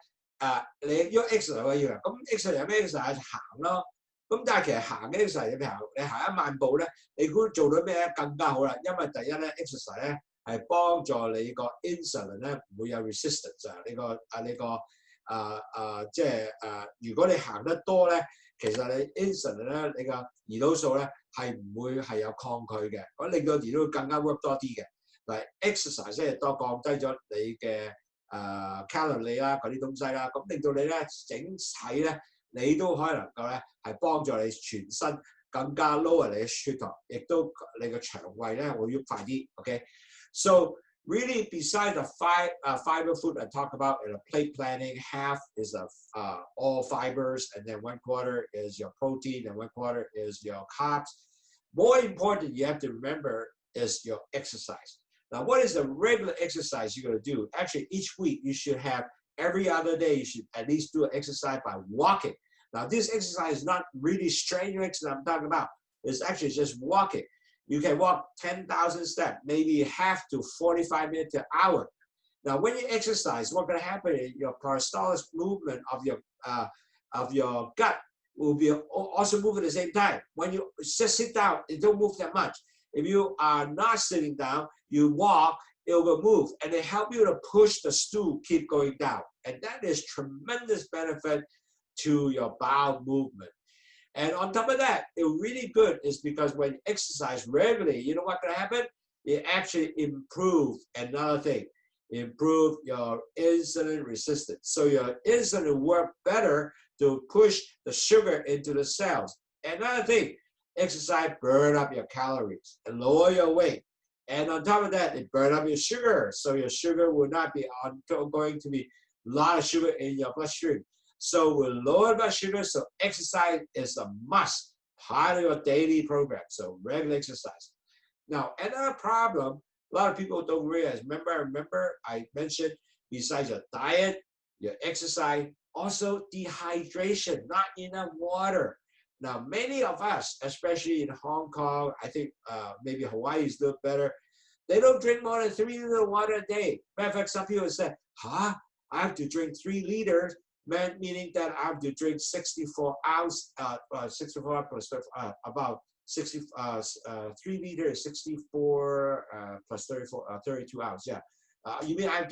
你喐 exercise 要嘅，咁 exercise 有咩 exercise 行咯，咁但係其實行嘅 exercise 你行1萬步咧，你估做到咩咧？更加好啦，因為第一咧 exercise 咧係幫助你個 insulin 咧唔會有 resistance 啊，即係如果你行得多咧，其實你 insulin 咧你個胰島素咧係唔會係有抗拒嘅，咁令到胰島素更加 work 多啲嘅。嗱 exercise 咧多降低咗你嘅calorie 啦嗰啲東西啦，咁令到你咧整體咧你都可以能夠咧係幫助你全身更加 lower 你嘅血糖，亦都你嘅腸胃咧會喐快啲。OK，so really besides the fiber food I talk about in a plate planning, half is all fibers, and then 1/4 is your protein, and 1/4 is your carbs. More important, you have to remember is your exercise. Now, what is the regular exercise you're going to do? Actually, each week you should have every other day you should at least do an exercise by walking. Now, this exercise is not really strenuous I'm talking about. It's actually just walking. You can walk 10,000 steps, maybe half to 45 minutes to an hour. Now, when you exercise, what's going to happen is your peristaltic movement of your gut will be also move at the same time. When you just sit down, it don't move that much. If you are not sitting down, you walk, it will move, and they help you to push the stool keep going down. And that is tremendous benefit to your bowel movement. And on top of that, it's really good is because when you exercise regularly, you know what's going to happen? It actually improves another thing, improve your insulin resistance. So your insulin will work better to push the sugar into the cells. Another thing, exercise burn up your calories and lower your weight. And on top of that, it burn up your sugar. So your sugar will not be going to be a lot of sugar in your bloodstream. So we'll lower blood sugar, so exercise is a must, part of your daily program, so regular exercise. Now, another problem, a lot of people don't realize, remember I mentioned besides your diet, your exercise, also dehydration, not enough water. Now, many of us, especially in Hong Kong, I think maybe Hawaii is a little better, they don't drink more than 3 liters of water a day. Matter of fact, some people say, I have to drink 3 liters. Meaning that I have to drink 64 ounce, 64 plus about 3 liters, 64 plus 34, 32 ounces. Yeah, you mean I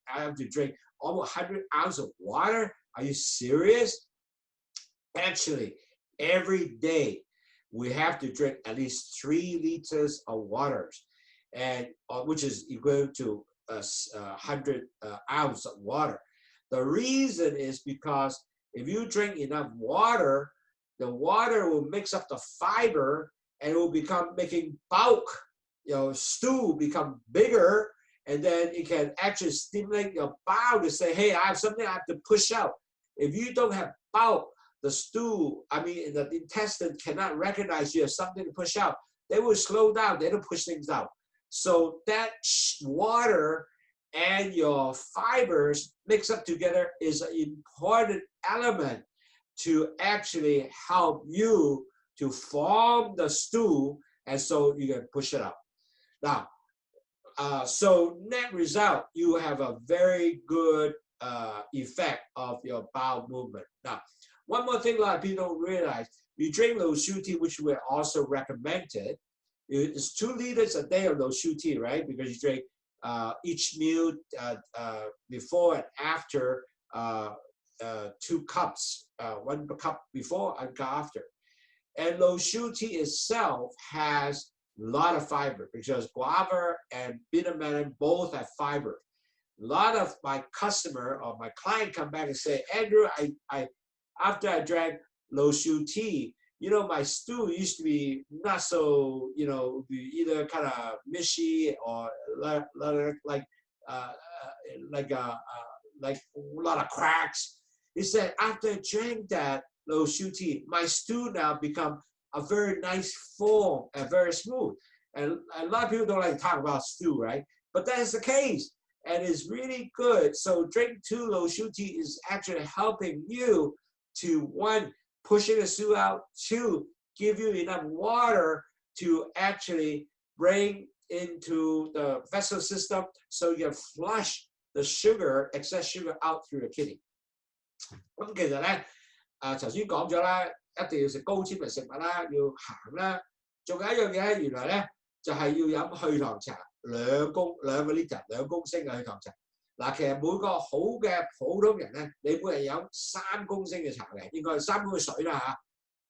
have to drink almost 100 ounces of water? Are you serious? Actually, every day we have to drink at least 3 liters of water, and which is equivalent to 100 ounces of water. The reason is because if you drink enough water, the water will mix up the fiber and it will become making bulk, stool become bigger, and then it can actually stimulate your bowel to say, hey, I have something I have to push out. If you don't have bulk, the stool, the intestine cannot recognize you as something to push out. They will slow down, they don't push things out. So that water and your fibers mixed up together is an important element to actually help you to form the stool, and so you can push it out. Now, so net result, you have a very good effect of your bowel movement. Now, one more thing a lot of people don't realize, you drink Lowsutea, which we also recommended. It's 2 liters a day of Lowsutea, right? Because you drink each meal before and after 2 cups, 1 cup before and cup after. And Lowsutea itself has a lot of fiber because guava and bitter melon both have fiber. A lot of my customer or my client come back and say, Andrew, after I drank Lowsutea, my stool used to be not so, either kind of mishy or like a lot of cracks. He said, after I drank that Lowsutea, my stool now become a very nice form and very smooth. And a lot of people don't like to talk about stool, right? But that is the case, and it's really good. So drink 2 Lowsutea is actually helping you to, 1, pushing the stool out, 2, give you enough water to actually bring into the vessel system so you can flush the sugar, excess sugar out through the kidney. 咁其實咧，頭先講咗啦，一定要食高纖維食物啦，要行啦。仲有一樣嘢咧，原來咧就係要飲去糖茶2個 liter 2公升嘅去糖茶。嗱，其實每個好嘅普通人咧，你每日飲3公升嘅茶嘅，應該係3公升嘅水啦嚇。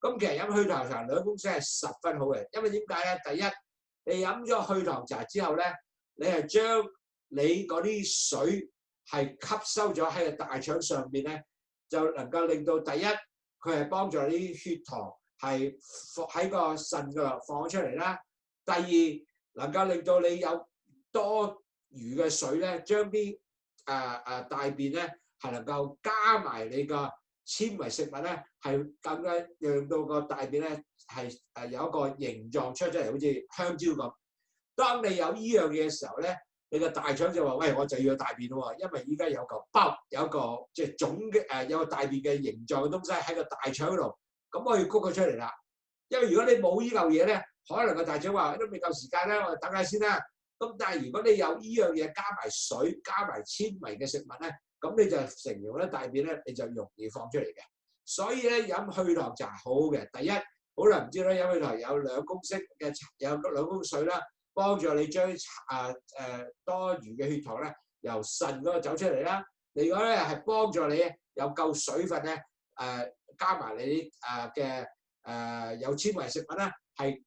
咁其實飲去糖茶2公升係十分好嘅，因為點解咧？第一，你飲咗去糖茶之後咧，你係將你嗰啲水係吸收咗喺個大腸上邊咧，就能夠令到第一，佢係幫助你啲血糖係喺個腎嗰度放出嚟啦。第二，能夠令到你有多餘嘅水咧，將啲大便咧係能夠加埋你個纖維食物咧，係更加讓到個大便咧係有一個形狀出嚟，好似香蕉咁。當你有依樣嘢嘅時候咧，你個大腸就話：喂，我就要有大便喎，因為依家有嚿包，有一個即係總嘅有個大便嘅形狀嘅東西喺個大腸嗰度，咁我要谷佢出嚟啦。因為如果你冇依嚿嘢咧，可能個大腸話都未夠時間啦，我等下先啦。咁但係如果你有依樣嘢加埋水、加埋纖維嘅食物咧，咁你就成容咧大便咧，你就容易放出嚟嘅。所以咧飲去糖茶好嘅。第一，好多人唔知咧，飲去糖有2公升嘅有2公水啦，幫助你將多餘嘅血糖咧由腎嗰度走出嚟啦。另外咧係幫助你有夠水分咧加埋你嘅有纖維食物啦，係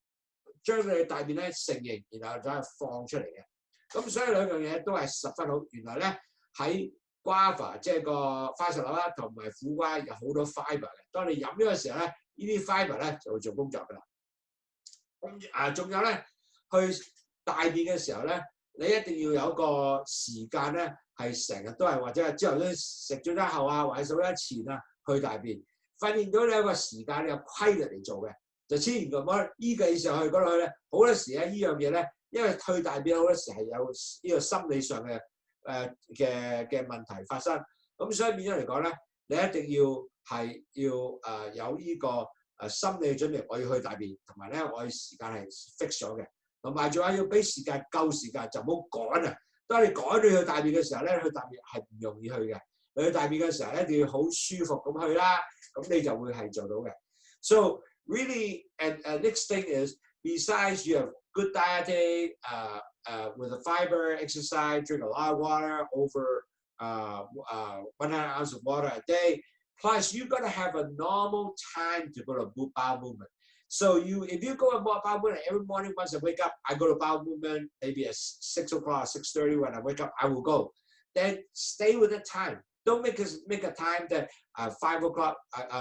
將你大便咧成形，然後再放出嚟嘅。咁所以兩樣嘢都係十分好。原來咧喺guava 即係個花石榴啦，同埋苦瓜有好多 fibre 嘅。當你飲咗嘅時候咧，呢啲 fibre 咧就會做工作㗎啦。咁仲有咧去大便嘅時候咧，你一定要有一個時間咧，係成日都係或者係朝頭早食咗之後啊，或者食咗前啊去大便。訓練到你有個時間，你有規律嚟做嘅，就千祈唔好依計上去嗰度去咧。好多時咧，依樣嘢咧，因為退大便好多時係有呢個心理上嘅嘅問題發生。咁所以變咗嚟講咧，你一定要有呢個心理準備，我要去大便，同埋咧我嘅時間係 fix 咗嘅，同埋仲有要俾時間夠時間，就唔好趕啊！當你趕你去大便嘅時候咧，去大便係唔容易去嘅。你去大便嘅時候咧，一定要好舒服咁去啦，咁你就會係做到嘅。So really, and next thing is, besides you have good dieting, with the fiber, exercise, drink a lot of water, over 100 ounces of water a day. Plus, you got to have a normal time to go to bowel movement. So if you go to bowel movement every morning, once I wake up, I go to bowel movement maybe at 6 o'clock, 6:30 when I wake up, I will go. Then stay with the time. Don't make a time that 5 o'clock,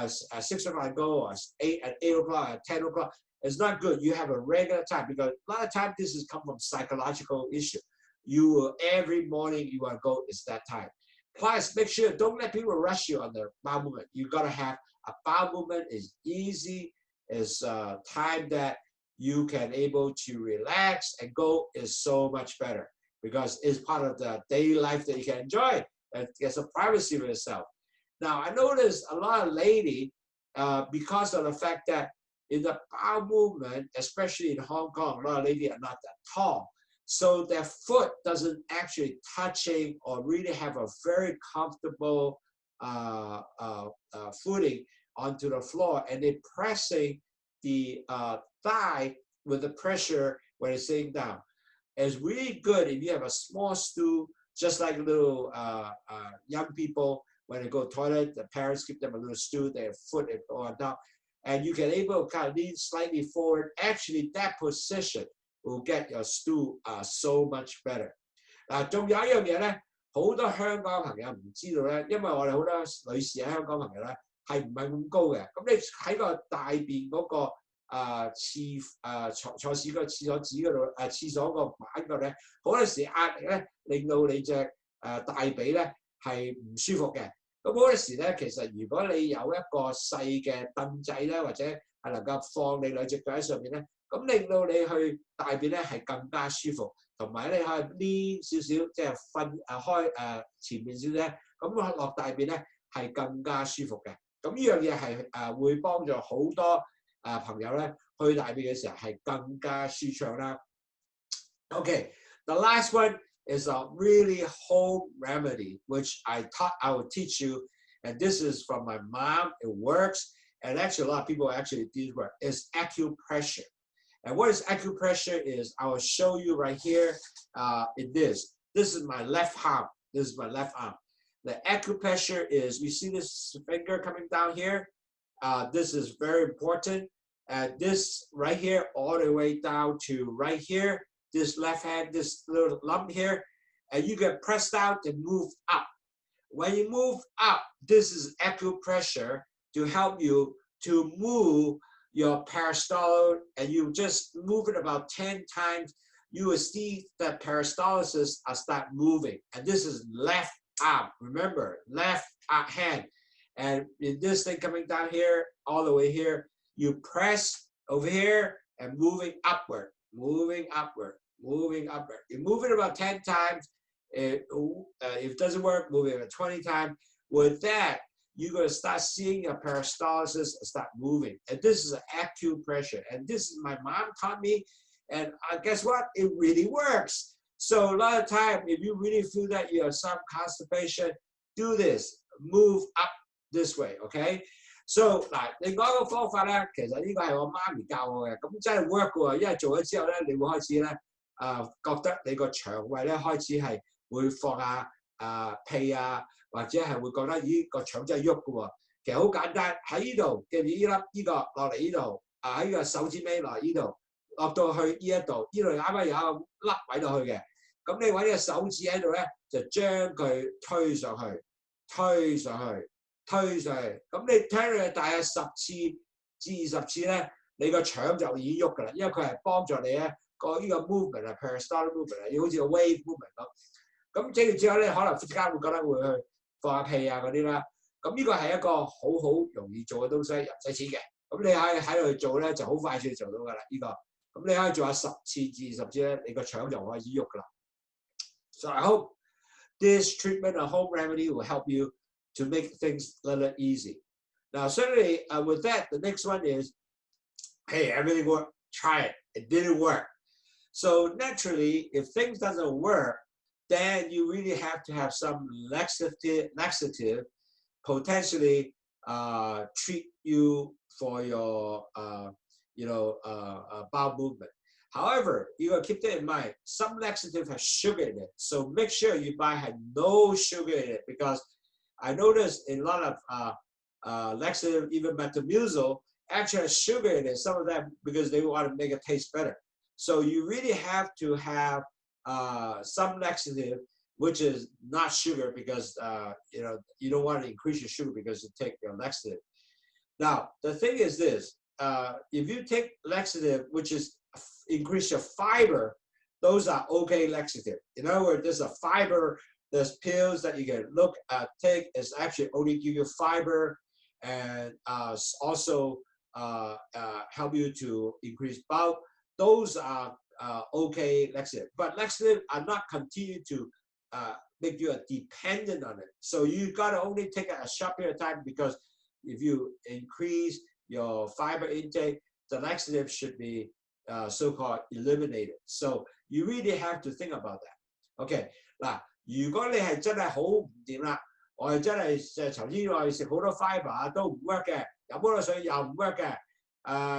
6 o'clock I go, or 8 o'clock, or 10 o'clock. It's not good. You have a regular time, because a lot of times this has come from psychological issue. You will, every morning you want to go, it's that time. Plus, make sure don't let people rush you on the bowel movement. You got to have a bowel movement is easy, is time that you can able to relax and go is so much better, because it's part of the daily life that you can enjoy. And get some privacy for yourself. Now, I noticed a lot of ladies, because of the fact that in the bowel movement, especially in Hong Kong, a lot of ladies are not that tall. So their foot doesn't actually touching or really have a very comfortable footing onto the floor. And they're pressing the thigh with the pressure when it's sitting down. It's really good if you have a small stool, just like little young people, when they go to the toilet, the parents give them a little stool, their foot is on top, and you can able to kind of lean slightly forward. Actually, that position will get your stool so much better. 仲有一樣嘢咧，好多香港朋友唔知道咧，因為我哋好多女士喺香港朋友咧係唔係咁高嘅，咁你喺個大便嗰個坐廁個廁所紙嗰度廁所個板嗰度咧，好多時壓力咧令到你隻大髀咧係唔舒服嘅。咁好多時咧，其實如果你有一個細嘅凳仔咧，或者係能夠放你兩隻腳喺上面咧，咁令到你去大便咧係更加舒服，同埋咧你可以攣少少，即係開前面少少，咁落大便咧係更加舒服嘅。咁呢樣嘢係會幫助好多朋友咧去大便嘅時候係更加舒暢啦。Okay, the last one is a really home remedy, which I thought I would teach you, and this is from my mom. It works, and actually a lot of people actually do this work, is acupressure. And what is acupressure is, I will show you right here in this. This is my left arm. This is my left arm. The acupressure is, you see this finger coming down here? This is very important. This right here, all the way down to right here, this left hand, this little lump here, and you can press down and move up. When you move up, this is acupressure to help you to move your peristalsis, and you just move it about 10 times, you will see that peristalsis start moving. And this is left arm, remember, left hand. And in this thing coming down here, all the way here, you press over here and moving upward, moving upward, moving upward. You move it about 10 times. If it doesn't work, move it about 20 times. With that, you're going to start seeing your peristalsis start moving. And this is acupressure. And this is my mom taught me. And guess what? It really works. So a lot of time, if you really feel that you have some constipation, do this. Move up this way, okay? So 嗱，另外一個方法咧，其實呢個係我媽咪教我嘅，咁真係 work 嘅喎。因為做咗之後咧，你會開始咧覺得你個腸胃咧開始係會放下屁啊，或者係會覺得咦個腸真係喐嘅喎。其實好簡單，喺呢度記住呢個落嚟呢度喺個手指尾落嚟呢度，落到去呢一度，呢度啱啱有一個凹位落去嘅。咁你揾呢個手指喺度咧，就將佢推上去，推上去。推上去，咁你聽佢大約10次至20次咧，你個腸就已經喐㗎啦，因為佢係幫助你咧呢個 movement 啊 peristaltic movement 啊，要好似個 wave movement 咁。咁整完之後咧，可能忽然間會覺得會去放下屁啊嗰啲啦。咁呢個係一個好容易做嘅東西，又唔使錢嘅。咁你可以喺度做咧，就好快脆做到㗎啦呢個。咁你可以做下10次至20次咧，你個腸就可以喐㗎啦。So I hope this treatment or home remedy will help you to make things a little easy. Now, certainly with that, the next one is, hey, everything worked, try it. It didn't work. So naturally, if things doesn't work, then you really have to have some laxative potentially treat you for your, bowel movement. However, you gotta keep that in mind. Some laxative has sugar in it, so make sure you buy no sugar in it, because I noticed in a lot of laxative, even Metamucil, actually has sugar in it, some of them because they want to make it taste better. So you really have to have some laxative, which is not sugar, because you don't want to increase your sugar because you take your laxative. Now, the thing is this, if you take laxative, which is increase your fiber, those are okay laxative. In other words, there's a fiber. There's pills that you can take is actually only give you fiber and also help you to increase bowel. Those are okay laxative, but laxative are not continue to make you dependent on it. So you gotta only take a short period of time, because if you increase your fiber intake, the laxative should be so-called eliminated. So you really have to think about that. Okay, now. 如果你係真係好唔掂啦，我係真係頭先我哋食好多 fiber 都唔 work 嘅，飲好多水又唔 work 嘅，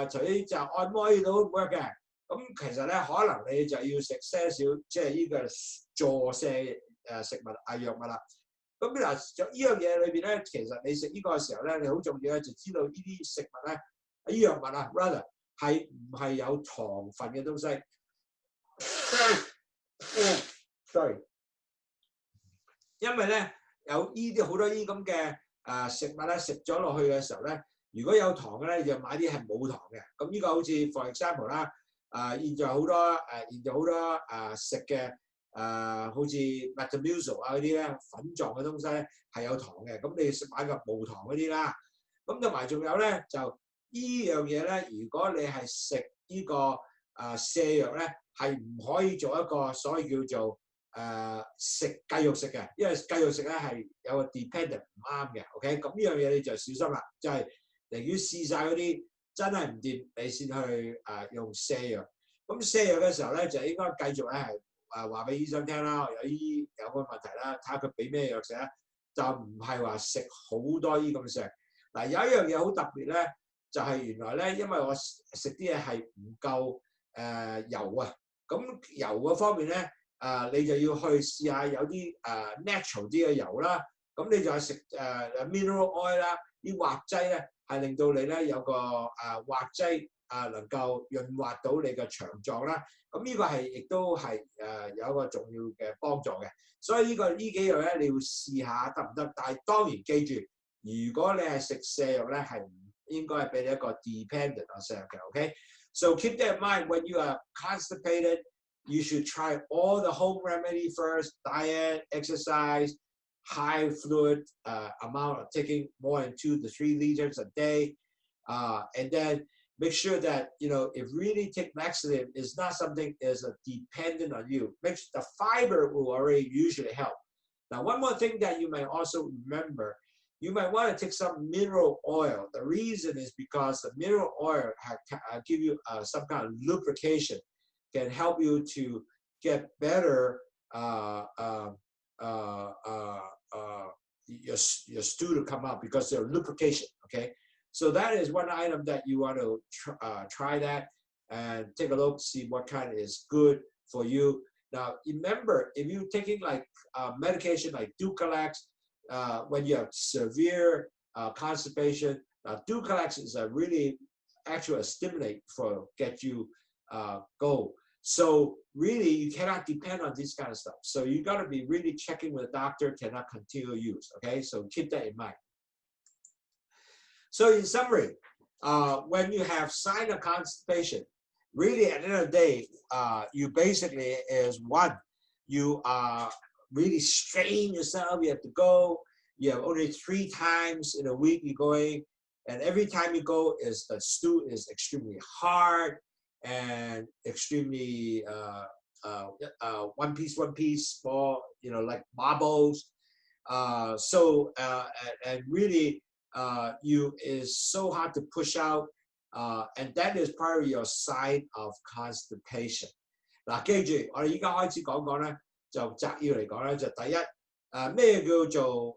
頭先就按摩呢度都唔 work 嘅，咁其實咧可能你就要食些少即係呢個助瀉食物藥物啦。咁嗱，就呢樣嘢裏邊咧，其實你食呢個嘅時候咧，你好重要咧，就知道呢啲食物咧，呢藥物啊 ，rather 係唔係有糖分嘅東西。sorry。因為咧有呢啲好多呢啲咁嘅食物咧，食咗落去嘅時候咧，如果有糖嘅咧，就買啲係冇糖嘅。咁呢個好似 for example 啦，現在好多食嘅好似 Metamucil 啊嗰啲咧粉狀嘅東西咧係有糖嘅，咁你買個無糖嗰啲啦。咁同埋仲有咧就呢樣嘢咧，如果你係食呢個瀉藥咧，係唔可以做一個所謂叫做食繼續食嘅，因為繼續食咧係有個 dependent 唔啱嘅 ，OK？ 咁呢樣嘢你就小心啦，就係寧願試晒嗰啲真係唔掂，你先去用瀉藥。咁瀉藥嘅時候咧，就應該繼續咧係話俾醫生聽啦，有個問題啦，睇下佢俾咩藥食咧，就唔係話食好多呢咁食。嗱，有一樣嘢好特別咧，就係原來咧，因為我食啲嘢係唔夠油啊，咁油嗰方面咧，你就要去試下有啲natural 啲嘅油啦，咁你就係食mineral oil 啦，啲滑劑咧係令到你咧有個滑劑能夠潤滑到你嘅腸臟啦，咁呢個係亦都係有一個重要嘅幫助嘅，所以呢幾樣咧你要試下得唔得？但係當然記住，如果你係食瀉藥咧，係唔應該係俾你一個 dependent on 瀉藥嘅 ，OK？So keep that in mind when you are constipated. You should try all the home remedy first: diet, exercise, high fluid amount of taking more than 2 to 3 liters a day, and then make sure that if really take laxative is not something is dependent on you. Make sure the fiber will already usually help. Now, one more thing that you may also remember, you might want to take some mineral oil. The reason is because the mineral oil give you some kind of lubrication. Can help you to get better your stew to come out because of lubrication. Okay, so that is one item that you want to try that and take a look, see what kind is good for you. Now remember, if you're taking like medication like Dulcolax, when you have severe constipation, Dulcolax is a really actually a stimulant for get you go. So really, you cannot depend on this kind of stuff. So you got to be really checking with the doctor, cannot continue use. Okay, so keep that in mind. So in summary, when you have sign of constipation, really at the end of the day, you basically is one, you really strain yourself. You have to go. You have only 3 times in a week you're going, and every time you go, the stew is extremely hard. And extremely one piece, small, like marbles. And really, you is so hard to push out, and that is probably your sign of constipation. 嗱，記住，我哋依家開始講咧，就摘要嚟講咧，就第一，咩叫做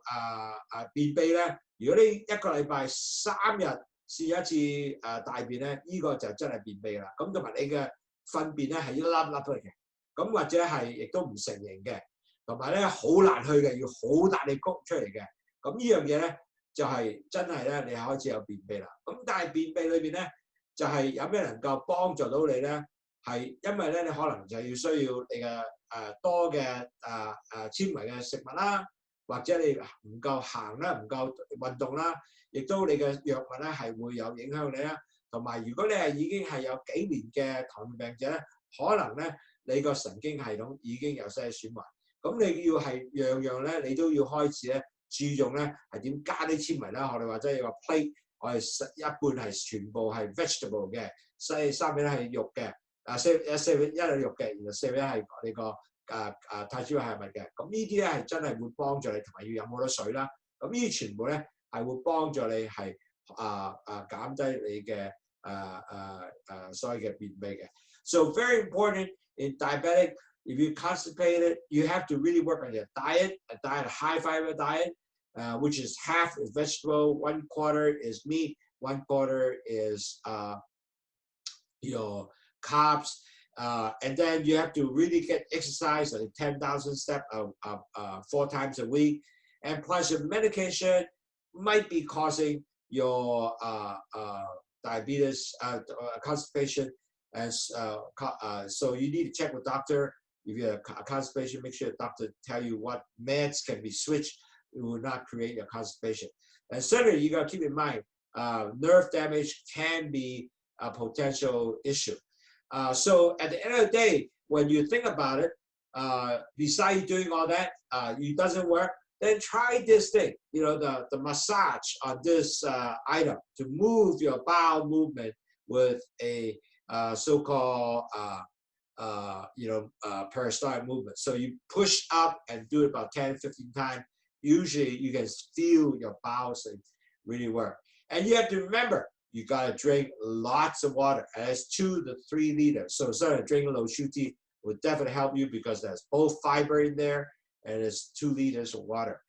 便秘咧？如果你一個禮拜3日。試一次大便咧，呢個就真係便秘啦。咁同埋你嘅糞便咧係一粒粒嚟嘅，咁或者係亦都唔成形嘅，同埋咧好難去嘅，要好大力谷出嚟嘅。咁呢樣嘢咧就係真係咧，你開始有便秘啦。咁但係便秘裏邊咧，就係有咩能夠幫助到你咧？係因為咧，你可能就要需要你嘅多嘅纖維嘅食物啦，或者你唔夠行啦，唔夠運動啦。亦都你嘅藥物咧係會有影響你啦，同埋如果你係已經係有幾年嘅糖尿病者咧，可能咧你個神經系統已經有些損壞，咁你要係樣樣咧，你都要開始咧注重咧係點加啲纖維啦。我哋或者有個 plate， 我哋一半係全部係 vegetable 嘅，3分一係肉嘅，4分一係肉嘅，然後4分一係你個碳水化合物嘅。咁呢啲咧係真係會幫助你，同埋要飲好多水啦。咁呢啲全部咧。係會幫助你係減低你嘅所謂嘅便秘嘅。So very important in diabetic, if you constipated, you have to really work on your diet, a high fiber diet, which is half is vegetable, 1/4 is meat, 1/4 is your carbs, and then you have to really get exercise, like 10,000 steps 4 times a week, and plus your medication might be causing your diabetes, constipation, and so you need to check with doctor. If you have constipation, make sure the doctor tell you what meds can be switched. It will not create your constipation. And certainly, you got to keep in mind, nerve damage can be a potential issue. So at the end of the day, when you think about it, besides doing all that, it doesn't work. Then try this thing, the massage on this item to move your bowel movement with a so-called, peristaltic movement. So you push up and do it about 10, 15 times. Usually you can feel your bowels really work. And you have to remember, you got to drink lots of water. And that's 2 to 3 liters. So instead of drinking Lowsutea would definitely help you because there's both fiber in there. And it's 2 liters of water.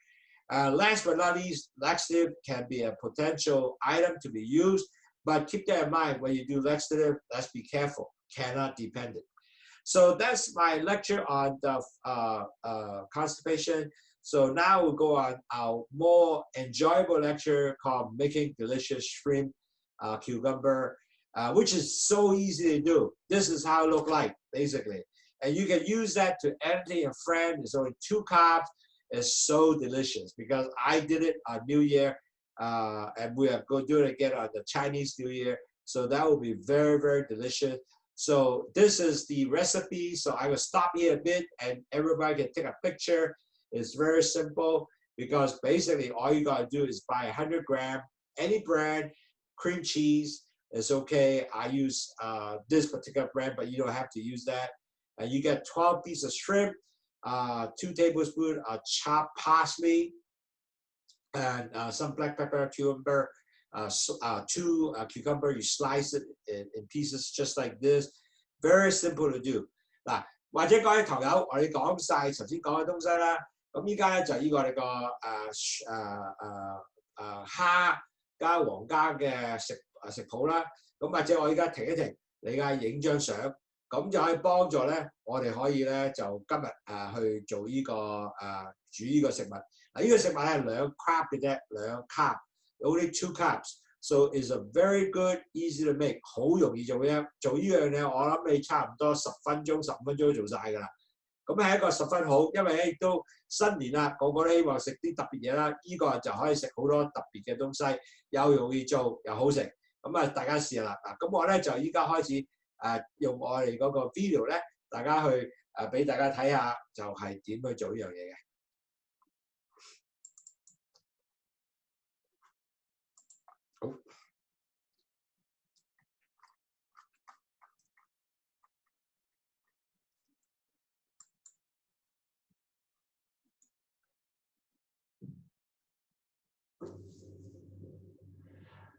Last but not least, laxative can be a potential item to be used, but keep that in mind when you do laxative, let's be careful, cannot depend it. So that's my lecture on the constipation. So now we'll go on our more enjoyable lecture called Making Delicious Shrimp Cucumber, which is so easy to do. This is how it looks like, basically. And you can use that to anything in French. It's only 2 carbs. It's so delicious because I did it on New Year, and we are going to do it again on the Chinese New Year. So that will be very, very delicious. So this is the recipe. So I will stop here a bit and everybody can take a picture. It's very simple because basically all you got to do is buy 100 grams, any brand, cream cheese is okay. I use this particular brand, but you don't have to use that. And you get 12 pieces of shrimp, 2 tablespoons of chopped parsley, and some black pepper, cucumber, 2 cucumber. You slice it in pieces just like this. Very simple to do. 嗱，或者各位朋友，我哋講晒頭先講嘅東西啦。咁依家咧就呢個你個蝦加皇家嘅食譜啦。咁或者我依家停一停，你而家影張相，咁就可以幫助咧，我哋可以咧就今日去做呢個煮呢個食物。嗱，呢個食物係2 carb 嘅啫，2 carb，only 2 carbs。So it's a very good, easy to make， 好容易做嘅。做呢樣嘢，我諗你差唔多10分鐘、15分鐘都做晒㗎啦。咁係一個十分好，因為咧亦都新年啦，個個都希望食啲特別嘢啦。呢個就可以食好多特別嘅東西，又容易做又好食。咁啊，大家試下啦。嗱，咁我咧就依家開始用我哋嗰個 video 咧，大家去俾大家睇下，就係點去做呢樣嘢嘅。好。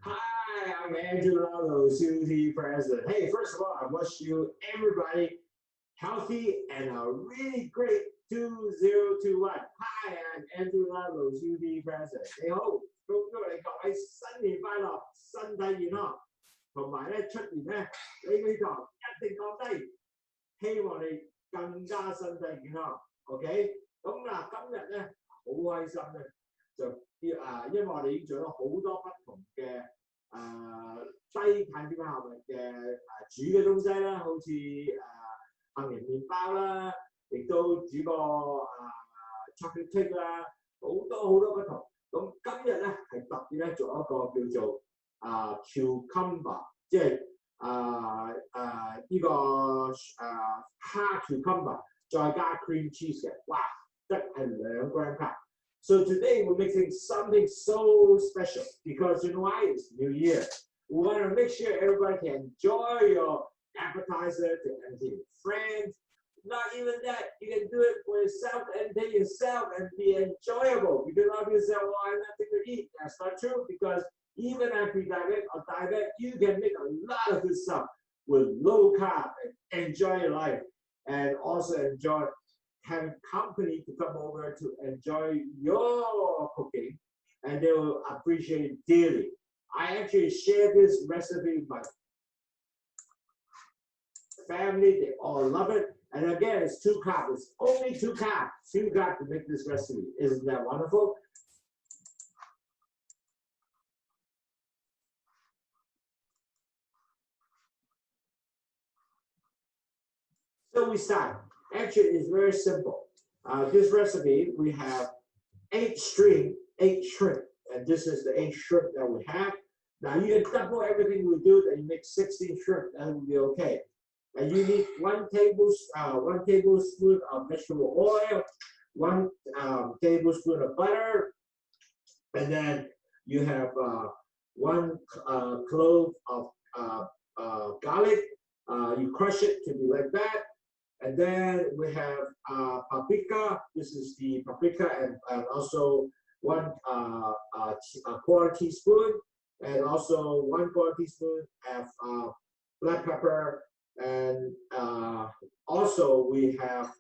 Hi, I'm Andrew Lowsutea President. Hey, first of all, I wish you everybody healthy and a really great 2021. Hi, I'm Andrew Lowsutea President. 你好，恭祝你各位新年快樂，身體健康，同埋咧出年咧你嘅糖一定降低，希望你更加身體健康。OK， 咁嗱，今日咧好開心咧，就因為我哋已經做咗好多不同嘅低碳水化合物嘅煮嘅東西啦，好似杏仁麵包啦，亦都煮個chocolate cake 啦，好多不同。咁今日咧係特別咧做一個叫做cucumber， 即係呢個蝦 cucumber 再加 cream cheese 嘅，哇！得係2 gram carb。So today we're making something so special because you know why? It's New Year. We want to make sure everybody can enjoy your appetizer to entertain friends. Not even that, you can do it for yourself, entertain yourself, and be enjoyable. Because a lot of people say, "Well, I have nothing to eat." That's not true because even at pre-diabetic or diabetic, you can make a lot of good stuff with low carb and enjoy your life, and also enjoy having company to come over to enjoy your cooking, and they will appreciate it dearly. I actually share this recipe with my family. They all love it. And again, it's 2 carbs. It's only 2 carbs. 2 carbs to make this recipe. Isn't that wonderful? So we start. Actually, it's very simple. This recipe, we have 8 shrimp, and this is the 8 shrimp that we have. Now you can double everything we do, then you make 16 shrimp. That will be okay. And you need 1 tablespoon of vegetable oil, 1 tablespoon of butter, and then you have 1 clove of garlic. You crush it to be like that. And then we have paprika. This is the paprika, and also 1 quarter teaspoon, and also 1 quarter teaspoon of black pepper. And also we have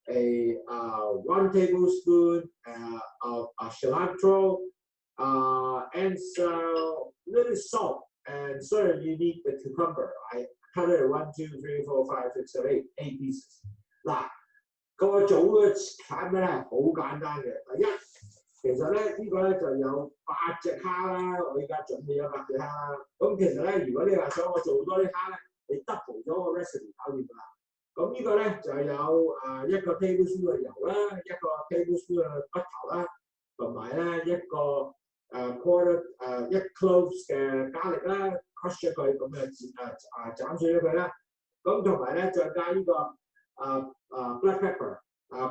1 tablespoon of cilantro, and so little salt. And so you need the cucumber. I cut it 1, 2, 3, 4, 5, 6, 7, 8 pieces. 嗱，個組嘅產品咧好簡單嘅。第一，其實咧呢個咧就有8隻蝦啦，我而家準備咗8隻蝦啦。咁其實咧，如果你話想我做多啲蝦咧，你 double 咗個 recipe 搞掂㗎啦。咁呢個咧就有1個 tablespoon 嘅油啦，1個 tablespoon 嘅骨頭啦，同埋咧1個1 cloves 嘅加力啦 ，crush 咗佢咁斬碎咗佢啦。咁同埋咧再加呢個black pepper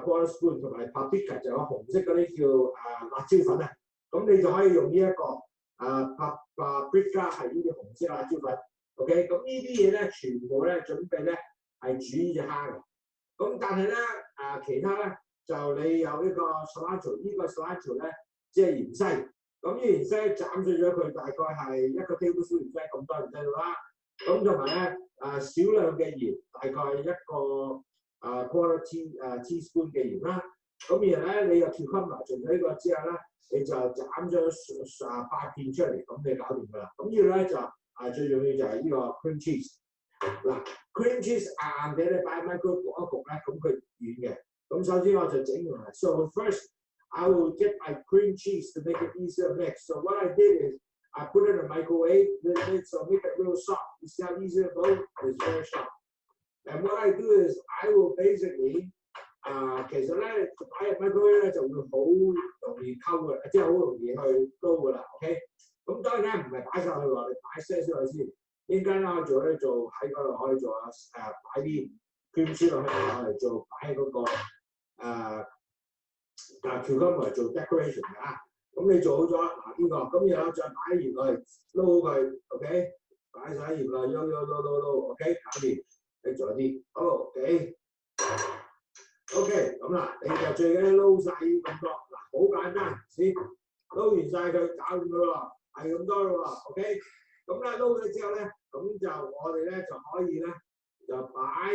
quarter spoon 同埋 paprika 就有紅色嗰啲叫辣椒粉啊。咁你就可以用呢一個paprika 係呢啲紅色辣椒粉。OK， 咁呢啲嘢咧全部咧準備咧係煮呢隻蝦嘅。咁但係咧其他咧就你有呢個 cilantro， 呢個 cilantro 咧即係芫茜。咁呢芫茜斬碎咗佢，大概係1個 tablespoon 芫茜咁多芫茜度啦。咁同埋咧少量嘅鹽，大概1個quarter teaspoon 嘅鹽啦。咁然後咧你又 cucumber 做咗呢個之後咧，你就斬咗8片出嚟，咁你搞掂㗎啦。咁呢個咧就最重要就係呢個 cream cheese。嗱 cream cheese 硬嘅你擺喺 microwave 焗一焗咧，咁佢軟嘅。咁首先我就整完。So first I will get my cream cheese to make it easier mix. So what I did is I put it in the microwave, so make it real soft. You see how easy it goes? It's very soft. And what I do is I will basically 其實咧擺入 microwave 咧就會好容易溝嘅，即係好容易去撈㗎啦。OK， 咁當然咧唔係擺晒去喎，你擺些少去先。應間啦，做喺嗰度可以做擺啲 cream cheese 落去嚟做擺喺嗰個cucumber 做 decoration 嘅。咁你做好咗呢個，咁然後再擺鹽落去撈佢 ，OK， 擺晒鹽落去撈 ，OK， 搞掂。你做啲 ，OK， 咁啦，你就最緊要撈晒咁多，嗱，好簡單，先撈完晒佢，搞掂㗎咯，係咁多咯 ，OK， 咁咧撈咗之後咧，咁就我哋咧就可以咧就擺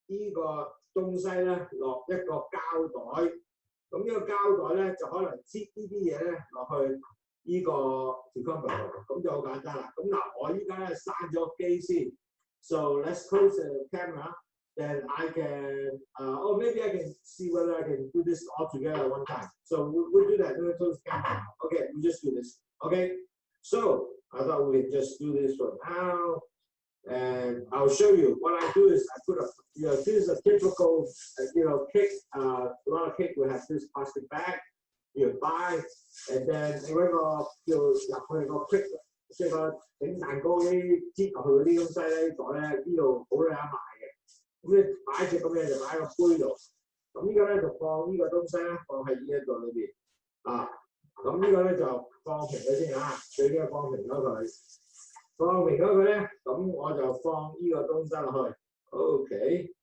呢個東西咧落一個膠袋。咁呢個膠袋咧就可能擠呢啲嘢咧落去呢個 cucumber 度，咁就好簡單啦。咁嗱，我依家咧閂咗機先 ，so let's close the camera. Then I can, maybe I can see whether I can do this all together at one time. So we'll do that. We'll close the camera. Okay, we just do this. Okay. So I thought we could just do this for now. And I'll show you. What I do is I put this is a typical, cake. A lot of cake will have this plastic bag you buy, and then 你揾個叫入去個 quick， 即係個整蛋糕啲擠落去嗰啲東西咧，袋咧呢度好多人賣嘅。咁你擺隻咁嘅就擺喺個杯度。咁呢個咧就放呢個東西咧，放喺呢一個裏邊咁呢個咧就放平佢先最緊要放平咗佢。放平咗佢咧，咁我就放呢個東西落去 ，OK，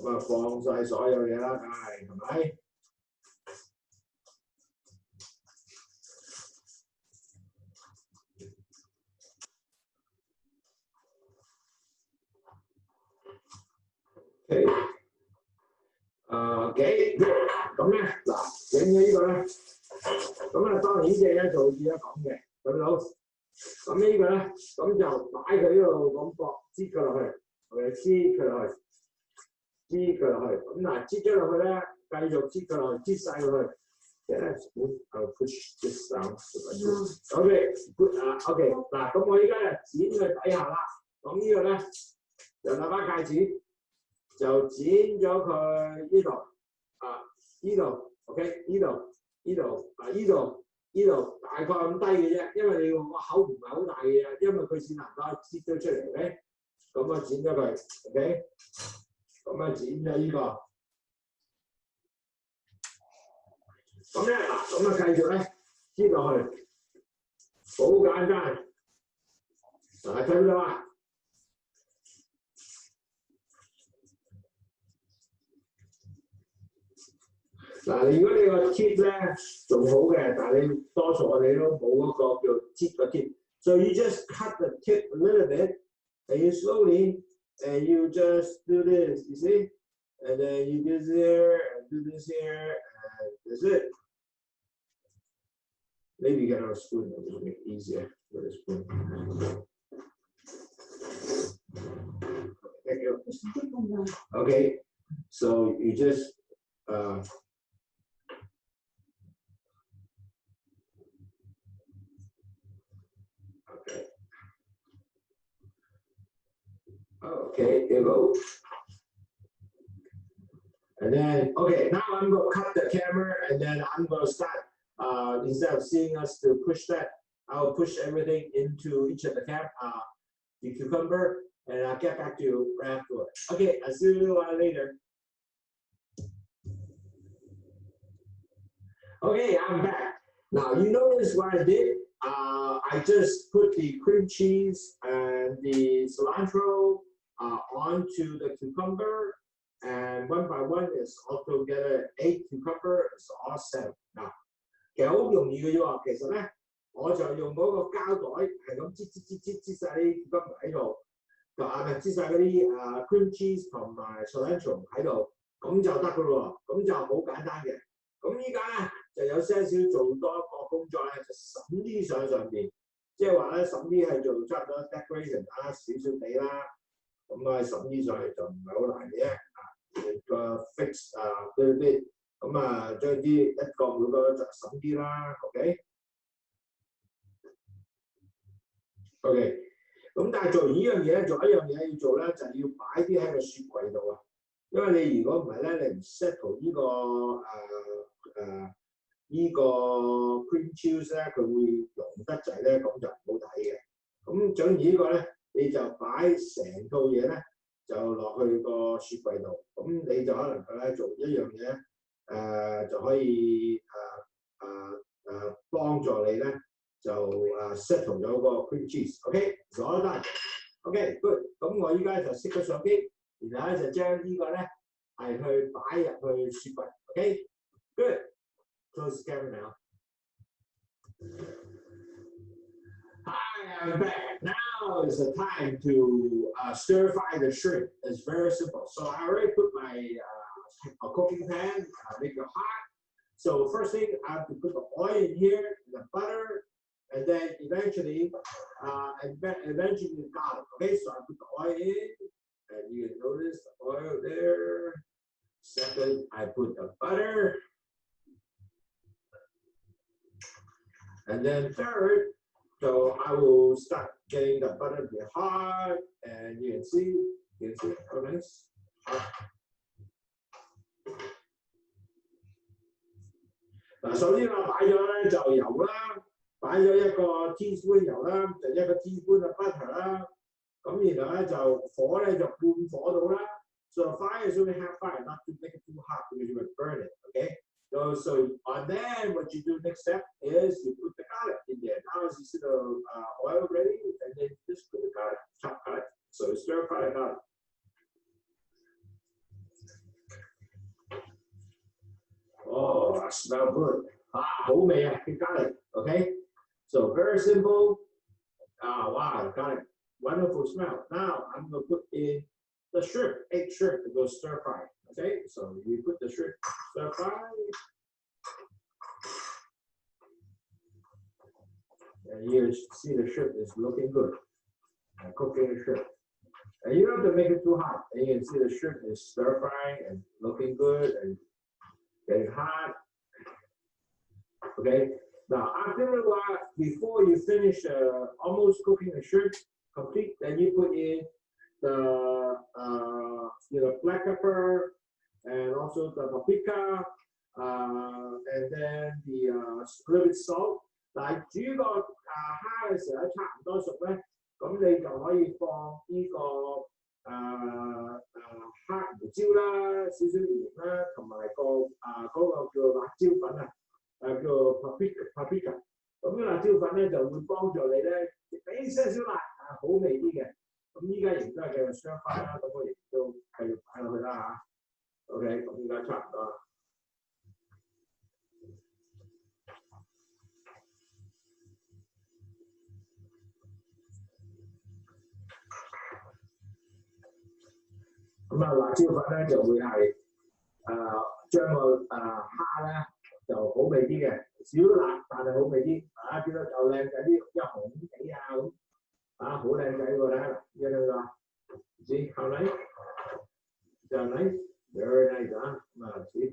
咁放晒所有嘢啦，梗係咪？咁咧嗱，整咗呢個咧。咁當然呢隻咧就好似一講嘅，咁好。咁呢個咧，咁就擺佢呢度咁放，擠佢落去，擠佢落去。咁嗱，擠咗落去咧，繼續擠佢落去，擠晒落去。I'll push this down. OK， OK， 嗱，咁我依家咧剪佢底下啦。咁呢個咧就攞把戒指，就剪咗佢呢度，呢度 ，OK， 呢度大概咁低嘅啫，因為你個口唔係好大嘅嘢，因為佢先能夠擠咗出嚟 ，OK， 咁剪咗佢 ，OK， 咁剪咗呢個，咁咧嗱，咁繼續咧擠落去，好簡單，睇到啦。嗱，如果你個 tip 咧仲好嘅，但係你多數我哋都冇嗰個叫 tip 嘅 tip，so you just cut the tip a little bit and you slowly and you just do this, you see? And then you do this here, and do this here, and that's it. Maybe get a spoon, it will make it easier with a spoon. Thank you. Okay, so you just okay, here you go. And then, okay, now I'm going to cut the camera and then I'm going to start, instead of seeing us to push that, I'll push everything into each of the cucumber, and I'll get back to you right afterward. Okay, I'll see you later. Okay, I'm back. Now, you notice what I did? I just put the cream cheese and the cilantro onto the cucumber, and one by one is all together 8 cucumber is all set. Now, 其實好容易嘅啫喎，其實咧我就用嗰個膠袋係咁擠晒啲 cucumber 喺度，就擠晒嗰啲cream cheese 同埋 cilantro 喺度，咁就得㗎咯喎，咁就好簡單嘅。咁依家咧就有些少做多一個工作咧，就揼啲上邊，即係話咧揼啲係做差唔多 decoration 啦，少少地啦，咁啊揼啲上去就唔係好難嘅。個 fix 對啲，咁啊將啲一個每個就省啲啦 ，OK， 咁但係做完呢樣嘢咧，仲有一樣嘢要做咧，就係要擺啲喺個雪櫃度啊，因為你如果唔係咧，你唔 settle 呢個 cream cheese 咧，佢會溶得滯咧，咁就唔好睇嘅。咁總而呢個咧，你就擺成套嘢咧。就落去個雪櫃度，咁你就可能夠咧做一樣嘢，就可以幫助你咧就settle 咗個 cream cheese。OK， so all done。OK，good。咁我依家就熄咗相機，然後咧就將呢個咧係去擺入去雪櫃。OK，good。Close the camera now. Hi, I'm back. Now is the time to stir fry the shrimp. It's very simple. So I already put my cooking pan, make it hot. So first thing, I have to put the oil in here, the butter, and then eventually the garlic. Okay, so I put the oil in, and you can notice the oil there. Second, I put the butter, and then third. So I will start getting the butter to be hot, and you can see how nice. Now, 首先我擺咗咧就油啦，擺咗1個 teaspoon 油啦，就1個 teaspoon 嘅 butter 啦。咁然後咧就火咧就半火到啦。So the fire is only half fire, not to make it too hot because you will burn it. Okay. So and then what you do next step is you put the garlic in there. Now as you see the oil ready, and then just put the garlic, chopped garlic. So stir fry the garlic. Oh, that smells good. 好味啊，啲 garlic. Okay, so very simple. Wow, garlic, wonderful smell. Now I'm gonna put in the shrimp, 8 shrimp to go stir fry. Okay, so you put the shrimp stir fry. And you see the shrimp is looking good. Cooking the shrimp. And you don't have to make it too hot. And you can see the shrimp is stir frying and looking good and getting hot. Okay, now after a while, before you finish almost cooking the shrimp complete, then you put in the black pepper and also the paprika, and then the little bit salt. 但係煮個蝦嘅時候咧，差唔多熟咧，咁你就可以放呢個黑胡椒啦、少少鹽啦，同埋嗰個叫辣椒粉啊，叫 paprika。咁辣椒粉咧就會幫助你咧俾些少辣好味啲嘅。咁依家亦都係繼續stir fry啦，咁我亦都繼續擺落去啦嚇。OK， 咁依家差唔多啦。咁啊，辣椒粉咧就會係將個蝦咧就好味啲嘅，少辣但係好味啲啊，見到就靚仔啲，一紅地啊咁啊，好靚仔喎咧，見到㗎 ？See how nice? So nice, very nice 啊，咁啊 see。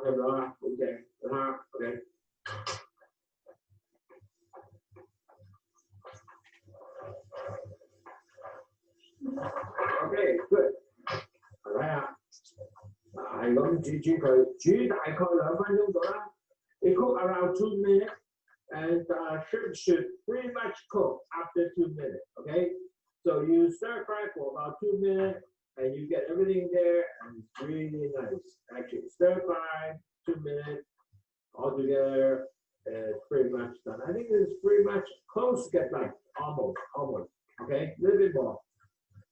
睇唔到啊，好正，蝦 ，OK。OK, good。睇下，係咁煮佢，煮大概2分鐘到啦。It cook around 2 minutes, and shrimp should pretty much cook after 2 minutes. Okay, so you stir fry for about 2 minutes, and you get everything there, and it's really nice. Actually, stir fry 2 minutes altogether. Pretty much done. I think it's pretty much close to get like almost. Okay, a little bit more.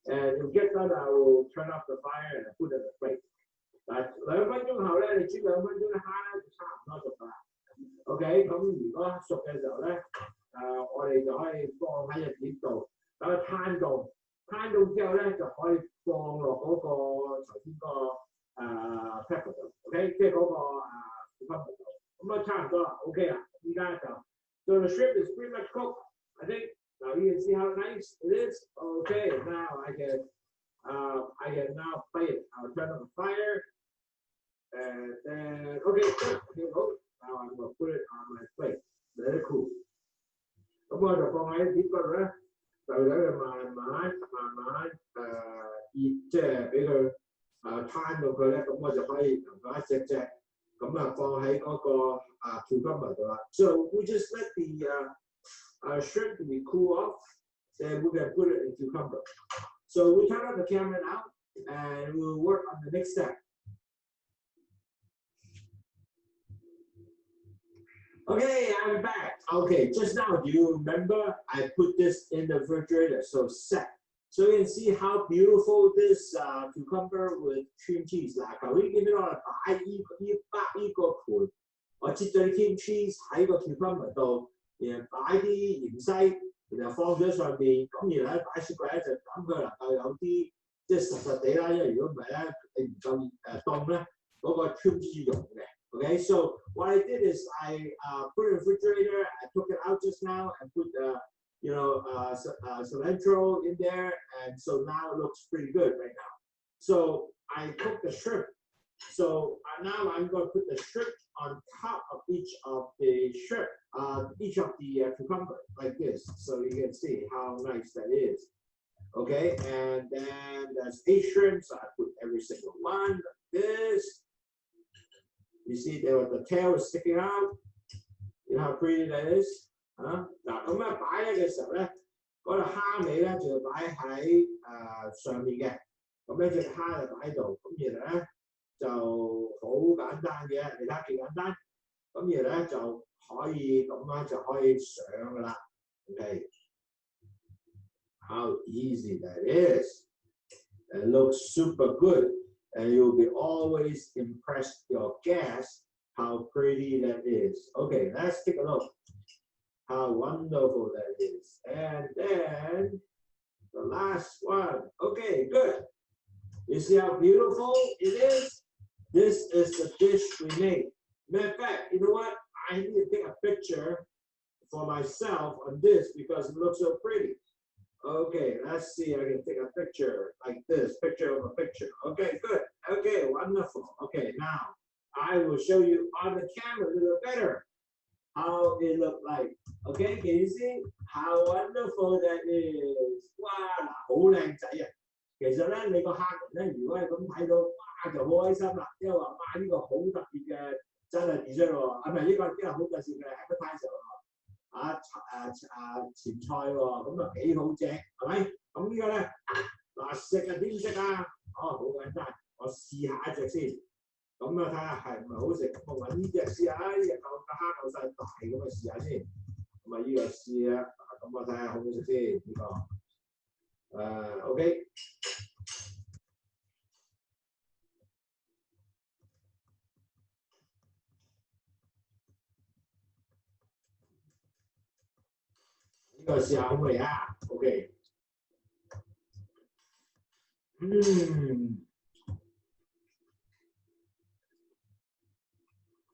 And you get done, I will turn off the fire and put it in the plate. 嗱，2分鐘後咧，你煮2分鐘咧，蝦咧就差唔多熟㗎啦。OK， 咁如果熟嘅時候咧，我哋就可以放喺隻碟度，等佢攤凍。攤凍之後咧，就可以放落嗰個頭先個pepper 度 ，OK， 即係嗰個cucumber 度。咁啊，差唔多啦 ，OK 啦。依家就 so the shrimp is pretty much cooked, I think. Now you can see how nice it is. Okay, now I can now plate it. I'll turn on the fire, and then okay, good. Here we go. Now I'm gonna put it on my plate. Let it cool. 咁我就放喺碟嗰度咧，就等佢慢慢熱，即係俾佢攤到佢咧，咁我就可以能夠一隻隻咁啊放喺嗰個cucumber 度啦。So we just let the shrimp to be cool off, then we can put it in cucumber. So we turn on the camera now, and we'll work on the next step. Okay, I'm back. Okay, just now, do you remember I put this in the refrigerator? So set. So you can see how beautiful this cucumber with cream cheese. 嗱，頭先見到我擺呢個盤，我切咗啲 cream cheese 喺個 cucumber 度。然後擺啲芫茜，然後放咗上面，咁然後咧擺雪櫃咧就等佢能夠有啲即係實地啦，因為如果唔係咧，你唔夠凍咧，嗰個 cream cheese 溶嘅。Okay, so what I did is I put it in the refrigerator. I took it out just now and put cilantro in there, and so now it looks pretty good right now. So I cooked the shrimp. So now I'm going to put the shrimp on top of each of the shrimp, each of the cucumber like this, so you can see how nice that is. Okay, and then there's 8 shrimps. I put every single one like this. You see there, the tail is sticking out. You know how pretty that is? 嗱，咁咧擺嘅時候咧，嗰個蝦尾咧就要擺喺上面嘅，咁咧隻蝦就擺喺度，咁然後咧。就好簡單嘅，你睇幾簡單，咁然後咧就可以咁樣就可以上㗎啦。Okay, how easy that is! It looks super good, and you'll be always impressed your guests how pretty that is. Okay, let's take a look. How wonderful that is, and then the last one. Okay, good. You see how beautiful it is? This is the dish we made. Matter of fact, you know what? I need to take a picture for myself on this because it looks so pretty. Okay, let's see. I can take a picture like this, picture of a picture. Okay, good. Okay, wonderful. Okay, now I will show you on the camera a little better how it looked like. Okay, can you see how wonderful that is? 哇，好靚仔啊！其實咧，你個客人咧，如果係咁睇到，哇就好開心啦，因為話哇呢個好特別嘅真係 dessert 喎，係咪呢個好特別嘅 Appetizer 喎？前菜喎，咁啊幾好正，係咪？咁呢個咧嗱食啊點食啊？好簡單，我試下一隻先，咁啊睇下係唔係好食，我揾呢隻試下，呢隻個蝦夠晒大咁啊試下先，咁啊呢個試啊，咁我睇下好唔好食先呢個。OK， 呢個試下好味啊 ，OK。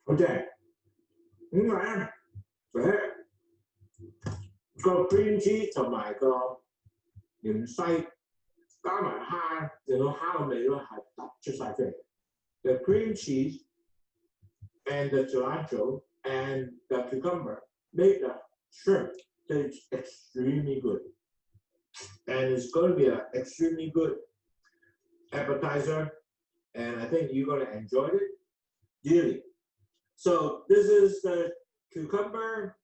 好正。點解咧？個 cream cheese 同埋個芫茜加埋蝦，令到蝦嘅味咧係突出晒出嚟。The cream cheese and the cilantro and the cucumber make the shrimp taste extremely good. And it's going to be an extremely good appetizer. And I think you're going to enjoy it dearly. So this is the cucumber,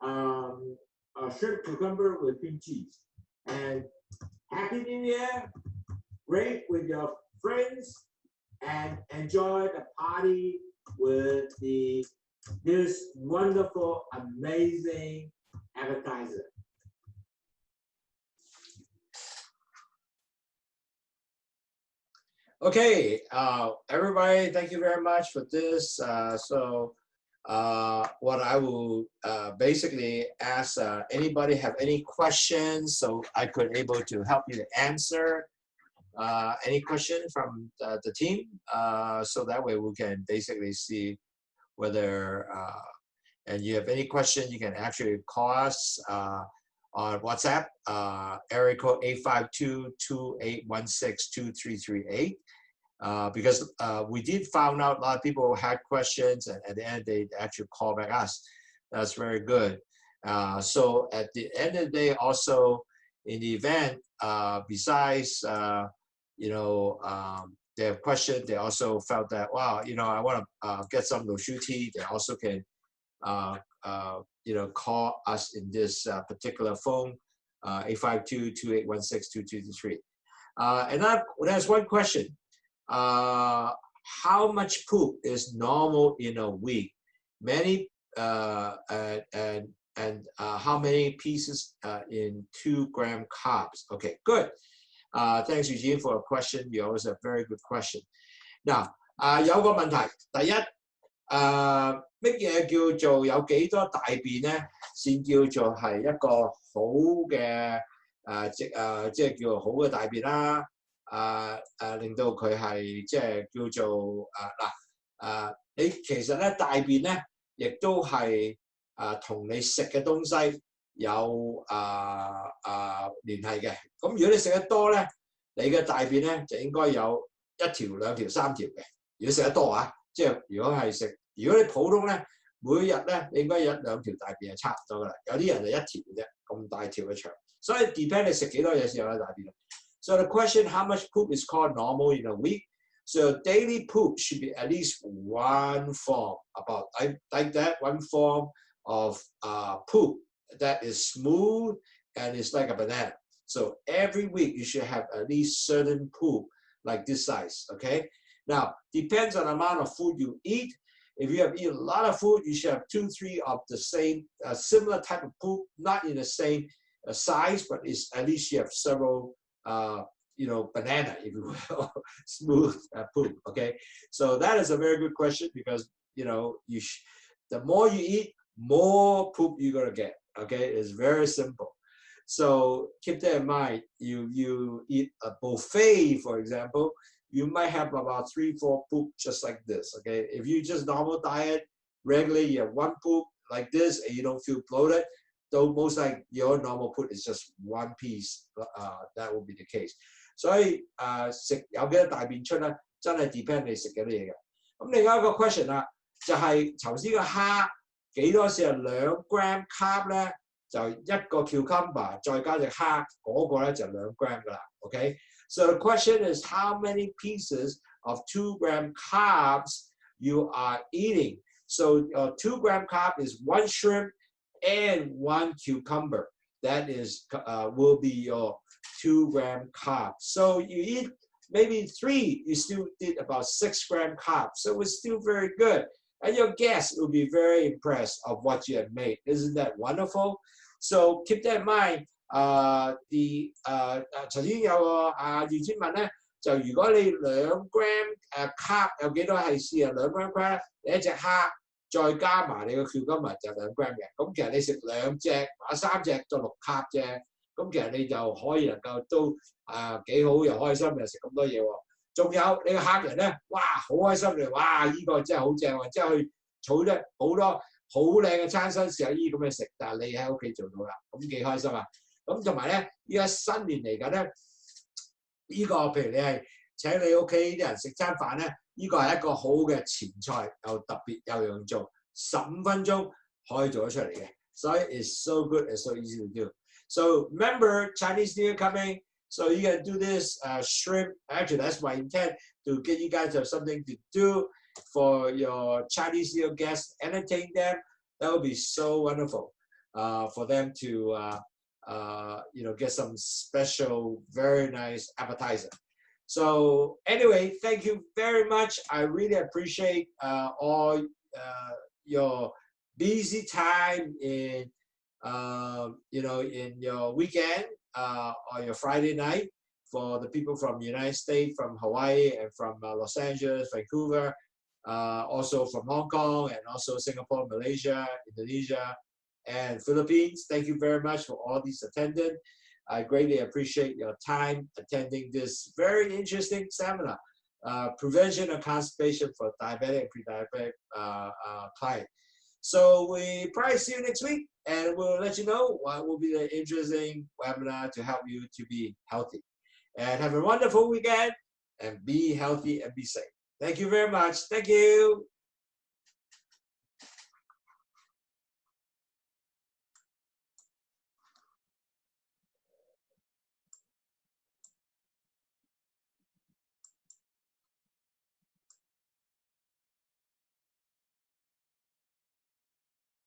shrimp cucumber with cream cheese. And Happy New Year! Great with your friends and enjoy the party with this wonderful, amazing appetizer. Okay, everybody, thank you very much for this. What I will basically ask, anybody have any questions so I could able to help you to answer any question from the team, so that way we can basically see whether, and you have any question, you can actually call us on WhatsApp, area code 852-2816-2338. Because we did find out a lot of people had questions, and at the end they actually call back us. That's very good. So at the end of the day, also in the event, besides they have questions, they also felt that, wow, I want to get some Lowsutea. They also can call us in this particular phone, 852-2816-2338. And that's one question. How much poop is normal in a week? Many and how many pieces in 2-gram carbs? Okay, good. Thanks, Eugene, for a question. You always have a very good question. Now, 有個問題，第一，乜嘢叫做有幾多大便咧，先叫做係一個好嘅即係叫做好嘅大便啦。令到佢係即係叫做你其實咧大便咧，亦都係同你食嘅東西有聯繫嘅。咁如果你食得多咧，你嘅大便咧就應該有1條、2條、3條嘅。如果食得多啊，即係如果你普通咧，每日咧你應該有1、2條大便係差唔多噶啦。有啲人就1條嘅啫，咁大條嘅腸。所以 depend 你食幾多嘢先有得大便。So the question, how much poop is called normal in a week? So daily poop should be at least one form, about like that, one form of poop that is smooth and it's like a banana. So every week you should have at least certain poop like this size, okay? Now, depends on the amount of food you eat. If you have eaten a lot of food, you should have 2-3 of the same, similar type of poop, not in the same size, but at least you have several banana, if you will, smooth poop, okay? So that is a very good question because, the more you eat, more poop you're going to get, okay? It's very simple. So keep that in mind. You eat a buffet, for example, you might have about 3-4 poop just like this, okay? If you just normal diet, regularly you have 1 poop like this and you don't feel bloated, though most like your normal poop is just 1 piece, that will be the case. 所以食有幾多大便出咧，真係 depend 你食幾多嘢嘅。咁另外一個 question 啦，就係頭先個蝦幾多時係2 gram carb 咧，就1個 cucumber 再加隻蝦嗰個咧就2 gram 噶啦 ，OK？ So the question is how many pieces of 2 gram carbs you are eating? So 2 gram carb is 1 shrimp and 1 cucumber. That is will be your 2 gram carbs. So you eat maybe 3, you still did about 6 gram carbs. So it's still very good. And your guests will be very impressed of what you have made. Isn't that wonderful? So keep that in mind. 頭先有個袁先問咧，就如果你2 gram carb 有幾多係試啊2 gram carb， 你一隻蝦再加埋你個 cucumber 就2 gram 嘅。咁其實你食2隻或者3隻就6 carb 啫。咁其實你就可以能夠都幾好又開心又食咁多嘢喎。仲有你個客人咧，哇好開心嘅，哇依個真係好正喎，即係去儲咗好多好靚嘅餐新試下依咁嘅食，但係你喺屋企做到啦，咁幾開心啊！咁同埋咧，依家新年嚟緊咧，依個譬如你係請你屋企啲人食餐飯咧，依個係一個好嘅前菜，又特別又容易做，15分鐘可以做得出嚟嘅，所以 it's so good, it's so easy to do. So remember Chinese New Year coming. So you can do this shrimp. Actually, that's my intent to get you guys to have something to do for your Chinese New Year guests, entertain them. That would be so wonderful for them to get some special, very nice appetizer. So anyway, thank you very much. I really appreciate all your busy time in in your weekend. On your Friday night for the people from the United States, from Hawaii, and from Los Angeles, Vancouver, also from Hong Kong, and also Singapore, Malaysia, Indonesia, and Philippines. Thank you very much for all these attendants. I greatly appreciate your time attending this very interesting seminar, Prevention of Constipation for Diabetic and Pre-Diabetic clients. So we probably see you next week, and we'll let you know what will be the interesting webinar to help you to be healthy. And have a wonderful weekend, and be healthy and be safe. Thank you very much. Thank you.